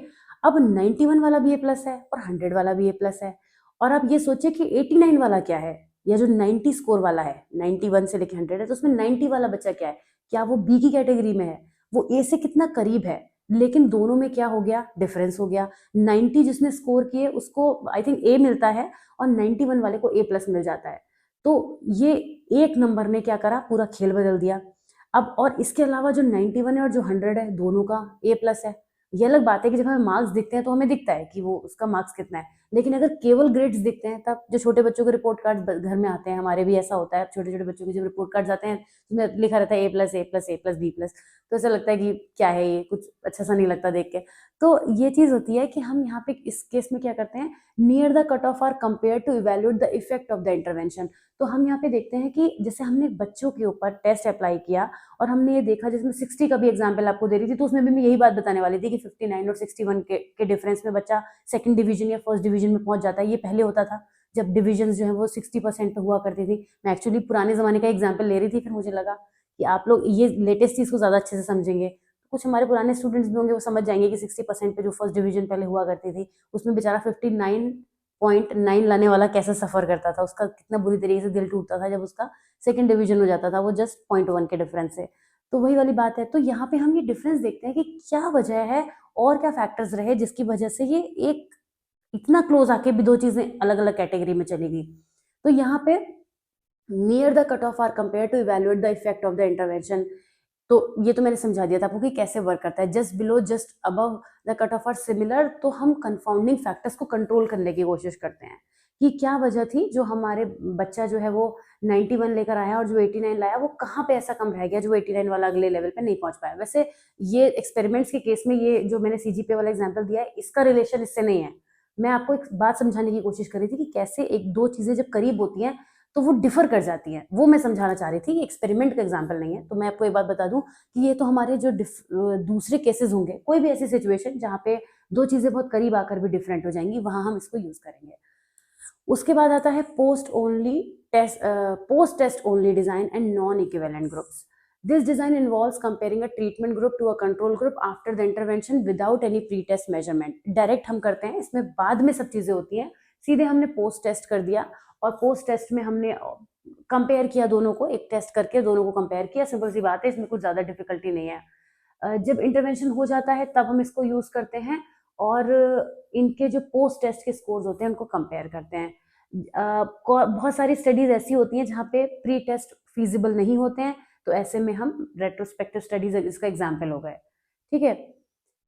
अब 91 वाला भी A+ है और 100 वाला भी A+ है। और आप ये सोचिए कि 89 वाला क्या है, या जो 90 स्कोर वाला है, 91 से लेकर 100 है, तो उसमें 90 वाला बच्चा क्या है, क्या वो B की कैटेगरी में है, वो A से कितना करीब है। लेकिन दोनों में क्या हो गया, डिफरेंस हो गया। 90 जिसने स्कोर किए उसको आई थिंक A मिलता है और 91 वाले को A+ मिल जाता है। तो ये एक नंबर ने क्या करा, पूरा खेल बदल दिया। अब और इसके अलावा जो 91 है और जो 100 है, दोनों का A+ है। ये अलग बात है कि जब हमें मार्क्स दिखते हैं तो हमें दिखता है कि वो उसका मार्क्स कितना है, लेकिन अगर केवल ग्रेड्स दिखते हैं, तब जो छोटे बच्चों के रिपोर्ट कार्ड घर में आते हैं, हमारे भी ऐसा होता है, छोटे छोटे बच्चों के जब रिपोर्ट कार्ड आते हैं उसमें लिखा रहता है A+, तो ऐसा लगता है कि क्या है ये, कुछ अच्छा सा नहीं लगता देख के। तो ये चीज होती है कि हम यहाँ पे इस केस में क्या करते हैं, near the cut off are compare to evaluate the effect of the intervention. तो हम यहाँ पे देखते हैं कि जैसे हमने बच्चों के ऊपर टेस्ट अप्लाई किया और हमने ये देखा, जिसमें 60 का भी एग्जाम्पल आपको दे रही थी, तो उसमें भी मैं यही बात बताने वाली थी कि 59 और 61 के डिफरेंस में बच्चा सेकंड डिवीजन या फर्स्ट डिवीजन में पहुंच जाता है। ये पहले होता था जब डिविजन जो है वो 60% पे हुआ करती थी। मैं एक्चुअली पुराने जमाने का एग्जाम्पल ले रही थी, फिर मुझे लगा कि आप लोग ये लेटेस्ट चीज को ज्यादा अच्छे से समझेंगे। कुछ हमारे पुराने स्टूडेंट्स भी होंगे, वो समझ जाएंगे कि 60% पे जो फर्स्ट डिवीजन पहले हुआ करती थी, उसमें बेचारा 59.9 लाने वाला कैसे सफर करता था, उसका कितना बुरी तरीके से दिल टूटता था जब उसका सेकंड डिवीजन हो जाता था, वो जस्ट 0.1 के डिफरेंस से। तो वही वाली बात है। तो यहाँ पे हम ये डिफरेंस देखते हैं कि क्या वजह है और क्या फैक्टर्स रहे जिसकी वजह से ये एक इतना क्लोज आके भी दो चीजें अलग अलग कैटेगरी में चली गई। तो यहाँ पे near the cut off are compare to evaluate the effect of the intervention. तो ये तो मैंने समझा दिया था आपको कि कैसे वर्क करता है। Just below just above the cut off are similar, तो हम कंफाउंडिंग फैक्टर्स को कंट्रोल करने की कोशिश करते हैं कि क्या वजह थी जो हमारे बच्चा जो है वो 91 लेकर आया और जो 89 लाया, वो कहाँ पे ऐसा कम रह गया जो 89 वाला अगले लेवल पे नहीं पहुंच पाया। वैसे ये एक्सपेरिमेंट्स के केस में ये जो मैंने सीजीपीए वाला एग्जांपल दिया है, इसका रिलेशन इससे नहीं है। मैं आपको एक बात समझाने की कोशिश कर रही थी कि कैसे एक दो चीजें जब करीब होती हैं तो वो डिफर कर जाती हैं, वो मैं समझाना चाह रही थी। ये एक्सपेरिमेंट का एग्जाम्पल नहीं है। तो मैं आपको एक बात बता दूं कि ये तो हमारे जो दूसरे केसेस होंगे, कोई भी ऐसी सिचुएशन जहाँ पे दो चीजें बहुत करीब आकर भी डिफरेंट हो जाएंगी, वहां हम इसको यूज करेंगे। उसके बाद आता है post test only design and non equivalent groups. This design involves comparing a treatment group to a control group after the intervention without any pre test measurement. Direct हम करते हैं, इसमें बाद में सब चीजें होती हैं। सीधे हमने पोस्ट टेस्ट कर दिया और पोस्ट टेस्ट में हमने कंपेयर किया दोनों को, एक टेस्ट करके दोनों को कंपेयर किया। सिंपल सी बात है, इसमें कुछ ज्यादा डिफिकल्टी नहीं है। जब इंटरवेंशन हो जाता है तब हम इसको यूज करते हैं और इनके जो पोस्ट टेस्ट के स्कोर्स होते हैं उनको कंपेयर करते हैं। बहुत सारी स्टडीज ऐसी होती हैं जहाँ पे प्री टेस्ट फिजिबल नहीं होते हैं, तो ऐसे में हम रेट्रोस्पेक्टिव स्टडीज इसका एग्जाम्पल हो गए। ठीक है,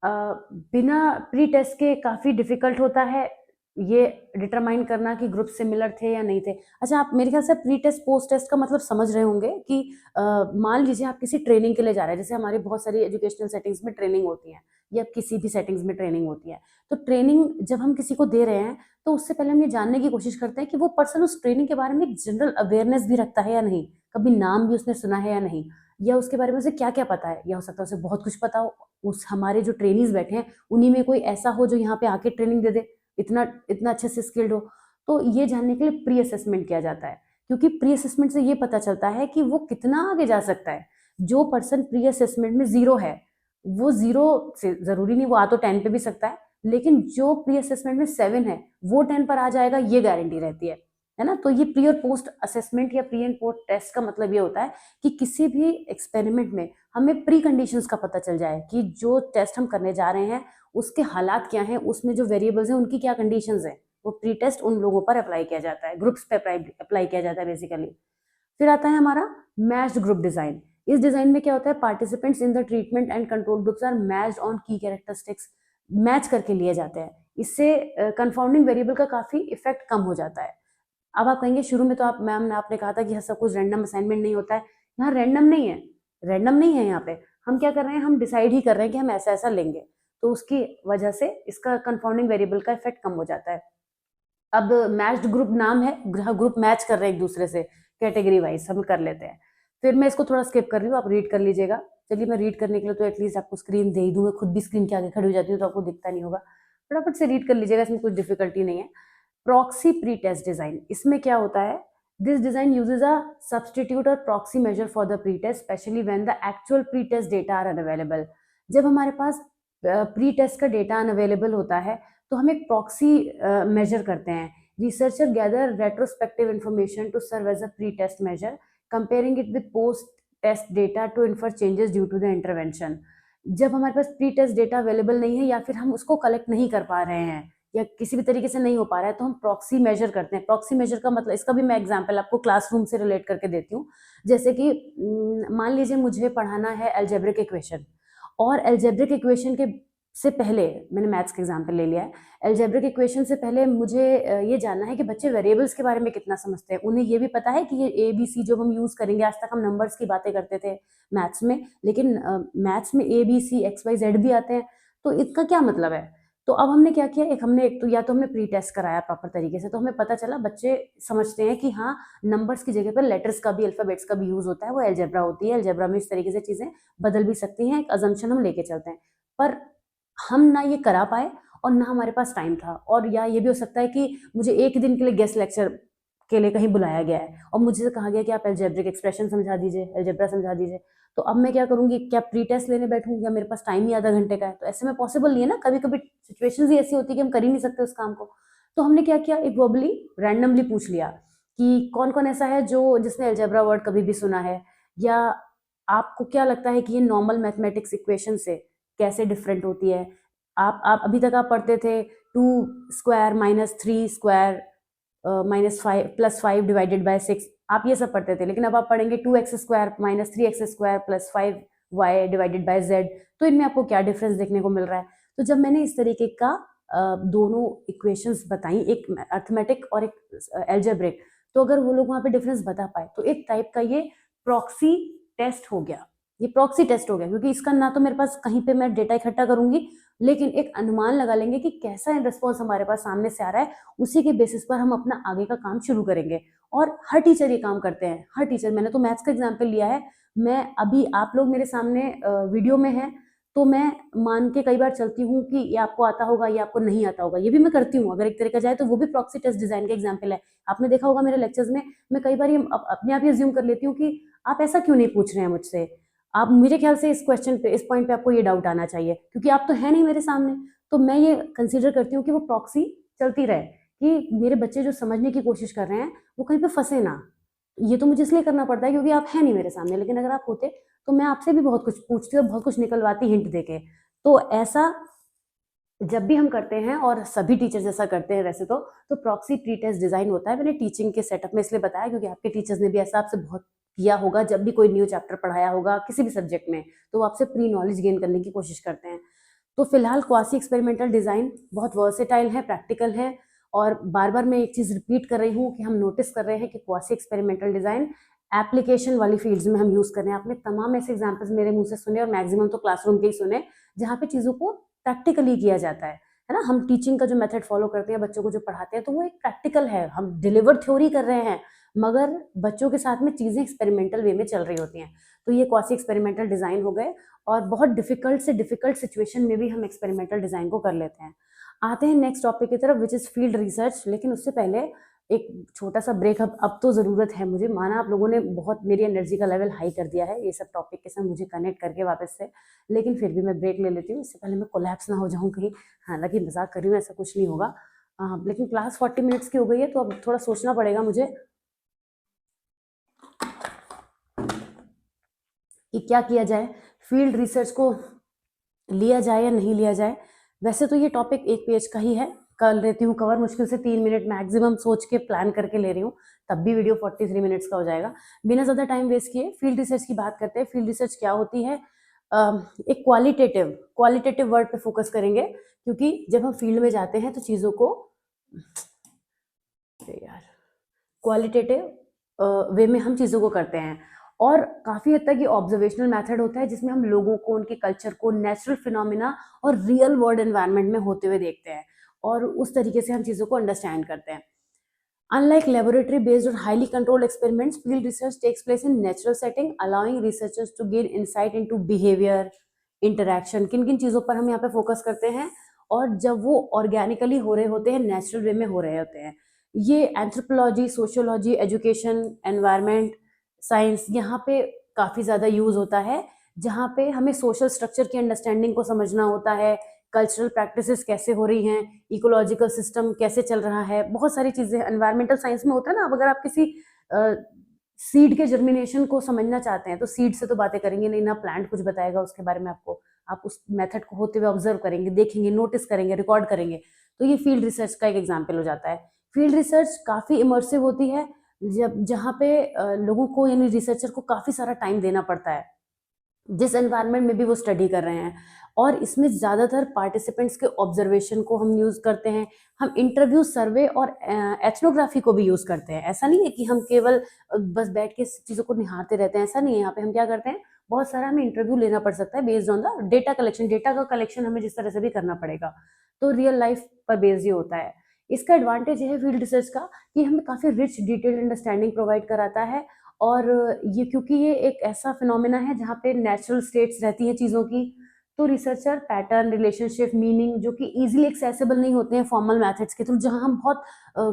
बिना प्री टेस्ट के काफी डिफिकल्ट होता है ये डिटरमाइन करना कि ग्रुप सिमिलर थे या नहीं थे। अच्छा, आप मेरे ख्याल से प्री टेस्ट पोस्ट टेस्ट का मतलब समझ रहे होंगे कि मान लीजिए आप किसी ट्रेनिंग के लिए जा रहे हैं, जैसे हमारी बहुत सारी एजुकेशनल सेटिंग्स में ट्रेनिंग होती है या किसी भी सेटिंग्स में ट्रेनिंग होती है। तो ट्रेनिंग जब हम किसी को दे रहे हैं तो उससे पहले हम ये जानने की कोशिश करते हैं कि वो पर्सन उस ट्रेनिंग के बारे में एक जनरल अवेयरनेस भी रखता है या नहीं, कभी नाम भी उसने सुना है या नहीं, या उसके बारे में उसे क्या क्या पता है, या हो सकता है उसे बहुत कुछ पता हो। उस हमारे जो ट्रेनिंग्स बैठे हैं उन्हीं में कोई ऐसा हो जो यहाँ पे आके ट्रेनिंग दे दे, इतना इतना अच्छे से स्किल्ड हो। तो ये जानने के लिए प्री असेसमेंट किया जाता है, क्योंकि प्री असेसमेंट से ये पता चलता है कि वो कितना आगे जा सकता है। जो पर्सन प्री असेसमेंट में 0 है, वो 0 से ज़रूरी नहीं, वो आ तो 10 पे भी सकता है, लेकिन जो प्री असेसमेंट में 7 है, वो 10 पर आ जाएगा, ये गारंटी रहती है ना? तो ये प्री और पोस्ट असेसमेंट या प्री एंड पोस्ट टेस्ट का मतलब ये होता है कि किसी भी एक्सपेरिमेंट में हमें प्री कंडीशंस का पता चल जाए कि जो टेस्ट हम करने जा रहे हैं, उसके हालात क्या हैं, उसमें जो वेरिएबल्स हैं, उनकी क्या कंडीशंस हैं। वो प्री टेस्ट उन लोगों पर अप्लाई किया जाता है, ग्रुप्स पे अप्लाई किया जाता है बेसिकली। फिर आता है हमारा मैच्ड ग्रुप डिजाइन। इस डिजाइन में क्या होता है, participants in the treatment and control groups are matched on key characteristics, match करके लिए जाते हैं। इससे कंफाउंडिंग वेरिएबल का काफी इफेक्ट कम हो जाता है। अब आप कहेंगे शुरू में तो आप मैम ने आपने कहा था कि सब कुछ रैंडम असाइनमेंट नहीं होता है। यहाँ रैंडम नहीं है, रैंडम नहीं है। यहाँ पे हम क्या कर रहे हैं, हम डिसाइड ही कर रहे हैं कि हम ऐसा ऐसा लेंगे, तो उसकी वजह से इसका कंफाउंडिंग वेरिएबल का इफेक्ट कम हो जाता है। अब मैच्ड ग्रुप नाम है, ग्रुप मैच कर रहे हैं एक दूसरे से, कैटेगरी वाइज हम कर लेते हैं। फिर मैं इसको थोड़ा स्किप कर रही हूँ, आप रीड कर लीजिएगा। चलिए मैं रीड करने के लिए तो एटलीस्ट आपको स्क्रीन दे ही दूँ, मैं खुद भी स्क्रीन के आगे खड़ी हो जाती हूँ तो आपको दिखता नहीं होगा। फटाफट से रीड कर लीजिएगा, इसमें कुछ डिफिकल्टी नहीं है। प्रॉक्सी प्री टेस्ट डिजाइन, इसमें क्या होता है, this design uses a substitute और proxy measure for the pre test, specially when the actual pre test data are unavailable. जब हमारे पास प्री टेस्ट का डेटा अनअवेलेबल होता है तो हम एक प्रॉक्सी मेजर करते हैं। Researcher gather retrospective information to serve as a pre test measure, comparing it with post test data to infer changes due to the intervention. जब हमारे पास प्री टेस्ट डेटा अवेलेबल नहीं है या फिर हम उसको कलेक्ट नहीं कर पा रहे हैं या किसी भी तरीके से नहीं हो पा रहा है, तो हम प्रॉक्सी मेजर करते हैं। प्रॉक्सी मेजर का मतलब, इसका भी मैं एग्जांपल आपको क्लासरूम से रिलेट करके देती हूँ। जैसे कि मान लीजिए मुझे पढ़ाना है अलजेब्रिक इक्वेशन, और अलजेब्रिक इक्वेशन के से पहले, मैंने मैथ्स का एग्जांपल ले लिया है, अलजेब्रिक इक्वेशन से पहले मुझे ये जानना है कि बच्चे वेरिएबल्स के बारे में कितना समझते हैं। उन्हें ये भी पता है कि ये ए बी सी जो हम यूज करेंगे, आज तक हम नंबर्स की बातें करते थे मैथ्स में, लेकिन मैथ्स में A B C X Y Z भी आते हैं, तो इसका क्या मतलब है। तो अब हमने क्या किया, एक तो या तो हमने प्री टेस्ट कराया प्रॉपर तरीके से, तो हमें पता चला बच्चे समझते हैं कि हाँ, नंबर्स की जगह पर लेटर्स का भी, अल्फाबेट्स का भी यूज होता है, वो अलजेब्रा होती है, अलजेब्रा में इस तरीके से चीजें बदल भी सकती हैं, एक अजम्पशन हम लेके चलते हैं। पर हम ना ये करा पाए और ना हमारे पास टाइम था, और या ये भी हो सकता है कि मुझे एक दिन के लिए गेस्ट लेक्चर के लिए कहीं बुलाया गया है और मुझे कहा गया कि आप अलजेब्रिक एक्सप्रेशन समझा दीजिए, अलजेब्रा समझा दीजिए। तो अब मैं क्या करूंगी, क्या प्री टेस्ट लेने बैठूं, या मेरे पास टाइम ही आधा घंटे का है, तो ऐसे में पॉसिबल नहीं है ना। कभी कभी सिचुएशंस ही ऐसी होती है कि हम कर ही नहीं सकते उस काम को। तो हमने क्या किया, एक वर्बली रैंडमली पूछ लिया कि कौन कौन ऐसा है जो जिसने अलजेब्रा वर्ड कभी भी सुना है, या आपको क्या लगता है कि ये नॉर्मल मैथमेटिक्स इक्वेशन से कैसे डिफरेंट होती है। आप अभी तक आप पढ़ते थे 2 square minus 3 square minus 5 plus 5 divided by 6, आप ये सब पढ़ते थे, लेकिन अब आप पढ़ेंगे 2x² minus 3x² plus 5y divided by z। तो इनमें आपको क्या डिफरेंस देखने को मिल रहा है। तो जब मैंने इस तरीके का दोनों इक्वेशंस बताई, एक अर्थमेटिक और एक एल्जेब्रिक, तो अगर वो लोग वहां पे डिफरेंस बता पाए तो एक टाइप का ये प्रॉक्सी टेस्ट हो गया। ये प्रॉक्सी टेस्ट हो गया क्योंकि इसका ना तो मेरे पास कहीं पे मैं डेटा इकट्ठा करूंगी, लेकिन एक अनुमान लगा लेंगे कि कैसा रिस्पॉन्स हमारे पास सामने से आ रहा है, उसी के बेसिस पर हम अपना आगे का काम शुरू करेंगे। और हर टीचर ये काम करते हैं, हर टीचर, मैंने तो मैथ्स का एग्जाम्पल लिया है। मैं अभी, आप लोग मेरे सामने वीडियो में है, तो मैं मान के कई बार चलती हूँ कि ये आपको आता होगा, ये आपको नहीं आता होगा, ये भी मैं करती हूँ अगर एक तरीका जाए तो, वो भी प्रॉक्सी टेस्ट डिजाइन का एग्जाम्पल है। आपने देखा होगा मेरे लेक्चर्स में, मैं कई बार ये अपने आप ही अज्यूम कर लेती हूँ कि आप ऐसा क्यों नहीं पूछ रहे हैं मुझसे। आप, मेरे ख्याल से इस क्वेश्चन पे, इस पॉइंट पे आपको ये डाउट आना चाहिए क्योंकि आप तो है नहीं मेरे सामने। तो मैं ये कंसीडर करती हूँ कि वो प्रॉक्सी चलती रहे, कि मेरे बच्चे जो समझने की कोशिश कर रहे हैं वो कहीं पे फंसे ना। ये तो मुझे इसलिए करना पड़ता है क्योंकि आप है नहीं मेरे सामने, लेकिन अगर आप होते तो मैं आपसे भी बहुत कुछ पूछती और बहुत कुछ निकलवाती हिंट देके। तो ऐसा जब भी हम करते हैं, और सभी टीचर्स ऐसा करते हैं वैसे तो प्रॉक्सी प्री टेस्ट डिजाइन होता है। मैंने टीचिंग के सेटअप में इसलिए बताया क्योंकि आपके टीचर्स ने भी ऐसा आपसे बहुत किया होगा, जब भी कोई न्यू चैप्टर पढ़ाया होगा किसी भी सब्जेक्ट में, तो वो आपसे प्री नॉलेज गेन करने की कोशिश करते हैं। तो फिलहाल क्वासी एक्सपेरिमेंटल डिजाइन बहुत वर्सेटाइल है, प्रैक्टिकल है, और बार बार मैं एक चीज रिपीट कर रही हूँ कि हम नोटिस कर रहे हैं कि क्वासी एक्सपेरिमेंटल डिजाइन एप्लीकेशन वाली फील्ड्स में हम यूज कर रहे हैं। आपने तमाम ऐसे एग्जाम्पल्स मेरे मुंह से सुने, और मैक्सिमम तो क्लासरूम के ही सुने, जहाँ पे चीजों को प्रैक्टिकली किया जाता है ना। हम टीचिंग का जो मेथड फॉलो करते हैं, बच्चों को जो पढ़ाते हैं, तो वो एक प्रैक्टिकल है। हम डिलीवर थ्योरी कर रहे हैं, मगर बच्चों के साथ में चीजें एक्सपेरिमेंटल वे में चल रही होती हैं। तो ये क्वासी एक्सपेरिमेंटल डिजाइन हो गए, और बहुत डिफिकल्ट से डिफिकल्ट सिचुएशन में भी हम एक्सपेरिमेंटल डिजाइन को कर लेते हैं। आते हैं नेक्स्ट टॉपिक की तरफ, विच इज फील्ड रिसर्च। लेकिन उससे पहले एक छोटा-सा ब्रेक अब तो ज़रूरत है मुझे। माना आप लोगों ने बहुत मेरी एनर्जी का लेवल हाई कर दिया है, ये सब टॉपिक के साथ मुझे कनेक्ट करके वापस से, लेकिन फिर भी मैं ब्रेक ले लेती हूँ, इससे पहले मैं कोलैप्स ना हो जाऊँ कहीं। हालाँकि मज़ाक कर रही हूँ, ऐसा कुछ नहीं होगा। लेकिन क्लास 40 मिनट्स की हो गई है, तो अब थोड़ा सोचना पड़ेगा मुझे कि क्या किया जाए? फील्ड रिसर्च को लिया जाए या नहीं लिया जाए? वैसे तो ये टॉपिक 1 पेज का ही है, कर लेती हूँ कवर, मुश्किल से 3 मिनट मैक्सिमम सोच के प्लान करके ले रही हूँ, तब भी वीडियो 43 मिनट्स का हो जाएगा। बिना ज़्यादा टाइम वेस्ट किए फील्ड रिसर्च की बात करते हैं। फील्ड रिसर्च क्या होती है? एक क्वालिटेटिव वर्ड पे फोकस करेंगे, क्योंकि जब हम फील्ड में जाते हैं तो चीज़ों को अरे यार क्वालिटेटिव वे में हम चीज़ों को करते हैं, और काफ़ी हद तक ये ऑब्जर्वेशनल मेथड होता है, जिसमें हम लोगों को, उनके कल्चर को, नेचुरल फिनोमिना और रियल वर्ल्ड एनवायरनमेंट में होते हुए देखते हैं, और उस तरीके से हम चीज़ों को अंडरस्टैंड करते हैं। Unlike laboratory based or highly controlled experiments, field research takes place in natural setting, allowing researchers to gain insight into behavior, interaction, किन किन चीज़ों पर हम यहाँ पे फोकस करते हैं, और जब वो ऑर्गेनिकली हो रहे होते हैं, नेचुरल वे में हो रहे होते हैं। ये anthropology, sociology, education, environment science यहाँ पे काफ़ी ज़्यादा यूज़ होता है, जहाँ पे हमें सोशल स्ट्रक्चर की अंडरस्टैंडिंग को समझना होता है, कल्चरल प्रैक्टिसेस कैसे हो रही हैं, इकोलॉजिकल सिस्टम कैसे चल रहा है, बहुत सारी चीज़ें एनवायरमेंटल साइंस में होता है ना। अब अगर आप किसी सीड के जर्मिनेशन को समझना चाहते हैं, तो सीड से तो बातें करेंगे नहीं ना, प्लांट कुछ बताएगा उसके बारे में आपको, आप उस मेथड को होते हुए ऑब्जर्व करेंगे, देखेंगे, नोटिस करेंगे, रिकॉर्ड करेंगे। तो ये फील्ड रिसर्च का एक एग्जाम्पल हो जाता है। फील्ड रिसर्च काफ़ी इमर्सिव होती है, जब जहाँ पे लोगों को, यानी रिसर्चर को काफ़ी सारा टाइम देना पड़ता है, जिस एनवायरनमेंट में भी वो स्टडी कर रहे हैं, और इसमें ज़्यादातर पार्टिसिपेंट्स के ऑब्जर्वेशन को हम यूज़ करते हैं। हम इंटरव्यू, सर्वे और एथनोग्राफी को भी यूज़ करते हैं। ऐसा नहीं है कि हम केवल बस बैठ के चीज़ों को निहारते रहते हैं, ऐसा नहीं है। यहाँ पे हम क्या करते हैं, बहुत सारा हमें इंटरव्यू लेना पड़ सकता है based on the data collection. Data का कलेक्शन हमें जिस तरह से भी करना पड़ेगा, तो रियल लाइफ पर बेस्ड ये होता है। इसका एडवांटेज ये है फील्ड रिसर्च का, कि हमें काफ़ी रिच डिटेल्ड अंडरस्टैंडिंग प्रोवाइड कराता है, और ये क्योंकि ये एक ऐसा फिनोमेना है जहाँ पे नेचुरल स्टेट्स रहती हैं चीज़ों की, तो रिसर्चर पैटर्न, रिलेशनशिप, मीनिंग जो कि इजीली एक्सेसिबल नहीं होते हैं फॉर्मल मेथड्स के थ्रू, जहाँ हम बहुत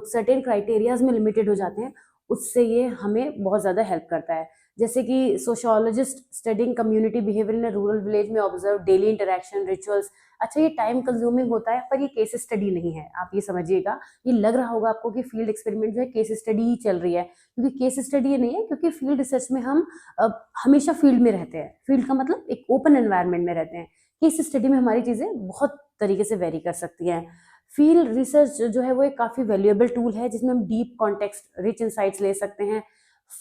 सर्टेन क्राइटेरियाज में लिमिटेड हो जाते हैं, उससे ये हमें बहुत ज़्यादा हेल्प करता है। जैसे कि sociologist studying community behaviour in rural village में ऑब्जर्व डेली इंटरेक्शन रिचुअल्स। अच्छा, ये टाइम कंज्यूमिंग होता है, पर ये केस स्टडी नहीं है, आप ये समझिएगा। ये लग रहा होगा आपको कि फील्ड एक्सपेरिमेंट जो है केस स्टडी ही चल रही है, क्योंकि केस स्टडी ये नहीं है, क्योंकि फील्ड रिसर्च में हम हमेशा फील्ड में रहते हैं। फील्ड का मतलब एक ओपन एनवायरनमेंट में रहते हैं। केस स्टडी में हमारी चीज़ें बहुत तरीके से वेरी कर सकती हैं। फील्ड रिसर्च जो है वो एक काफ़ी वैल्यूएबल टूल है, जिसमें हम डीप कॉन्टेक्स्ट, रिच इंसाइट्स ले सकते हैं।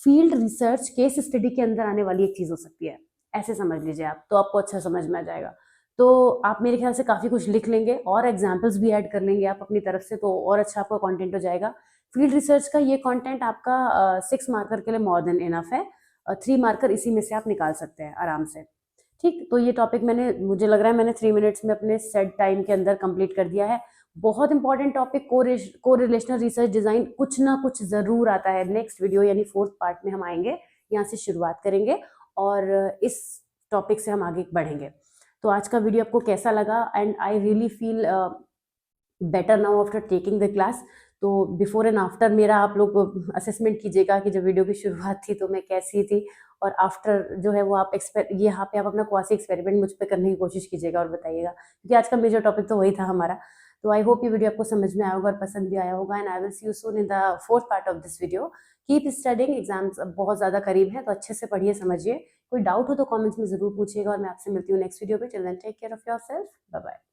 फील्ड रिसर्च केस स्टडी के अंदर आने वाली एक चीज़ हो सकती है, ऐसे समझ लीजिए आप, तो आपको अच्छा समझ में आ जाएगा। तो आप मेरे ख्याल से काफ़ी कुछ लिख लेंगे, और एग्जाम्पल्स भी ऐड कर लेंगे आप अपनी तरफ से, तो और अच्छा आपका कंटेंट हो जाएगा। फील्ड रिसर्च का ये कंटेंट आपका 6 मार्कर के लिए मोर देन इनफ है। 3 मार्कर इसी में से आप निकाल सकते हैं आराम से। ठीक, तो ये टॉपिक मुझे लग रहा है मैंने 3 मिनट्स में अपने सेट टाइम के अंदर कंप्लीट कर दिया है। बहुत important topic, correlational research design, कुछ ना कुछ ज़रूर आता है। नेक्स्ट वीडियो यानी 4th पार्ट में हम आएंगे, यहाँ से शुरुआत करेंगे, और इस टॉपिक से हम आगे बढ़ेंगे। तो आज का वीडियो आपको कैसा लगा? And I really feel better now after taking the class. तो बिफोर एंड आफ्टर मेरा आप लोग असेसमेंट कीजिएगा कि जब वीडियो की शुरुआत थी तो मैं कैसी थी, और आफ्टर जो है वो आप यहाँ पे आप अपना क्वासी एक्सपेरिमेंट मुझ पे करने की कोशिश कीजिएगा और बताइएगा, क्योंकि आज का मेजर टॉपिक तो वही था हमारा। तो आई होप ये वीडियो आपको समझ में आया होगा और पसंद भी आया होगा, and I will see you soon in the 4th part of this video. Keep studying, exams अब बहुत ज़्यादा करीब है, तो अच्छे से पढ़िए, समझिए। कोई डाउट हो तो कमेंट्स में ज़रूर पूछिएगा, और मैं आपसे मिलती हूँ नेक्स्ट वीडियो पे। Till then take care of yourself, bye bye.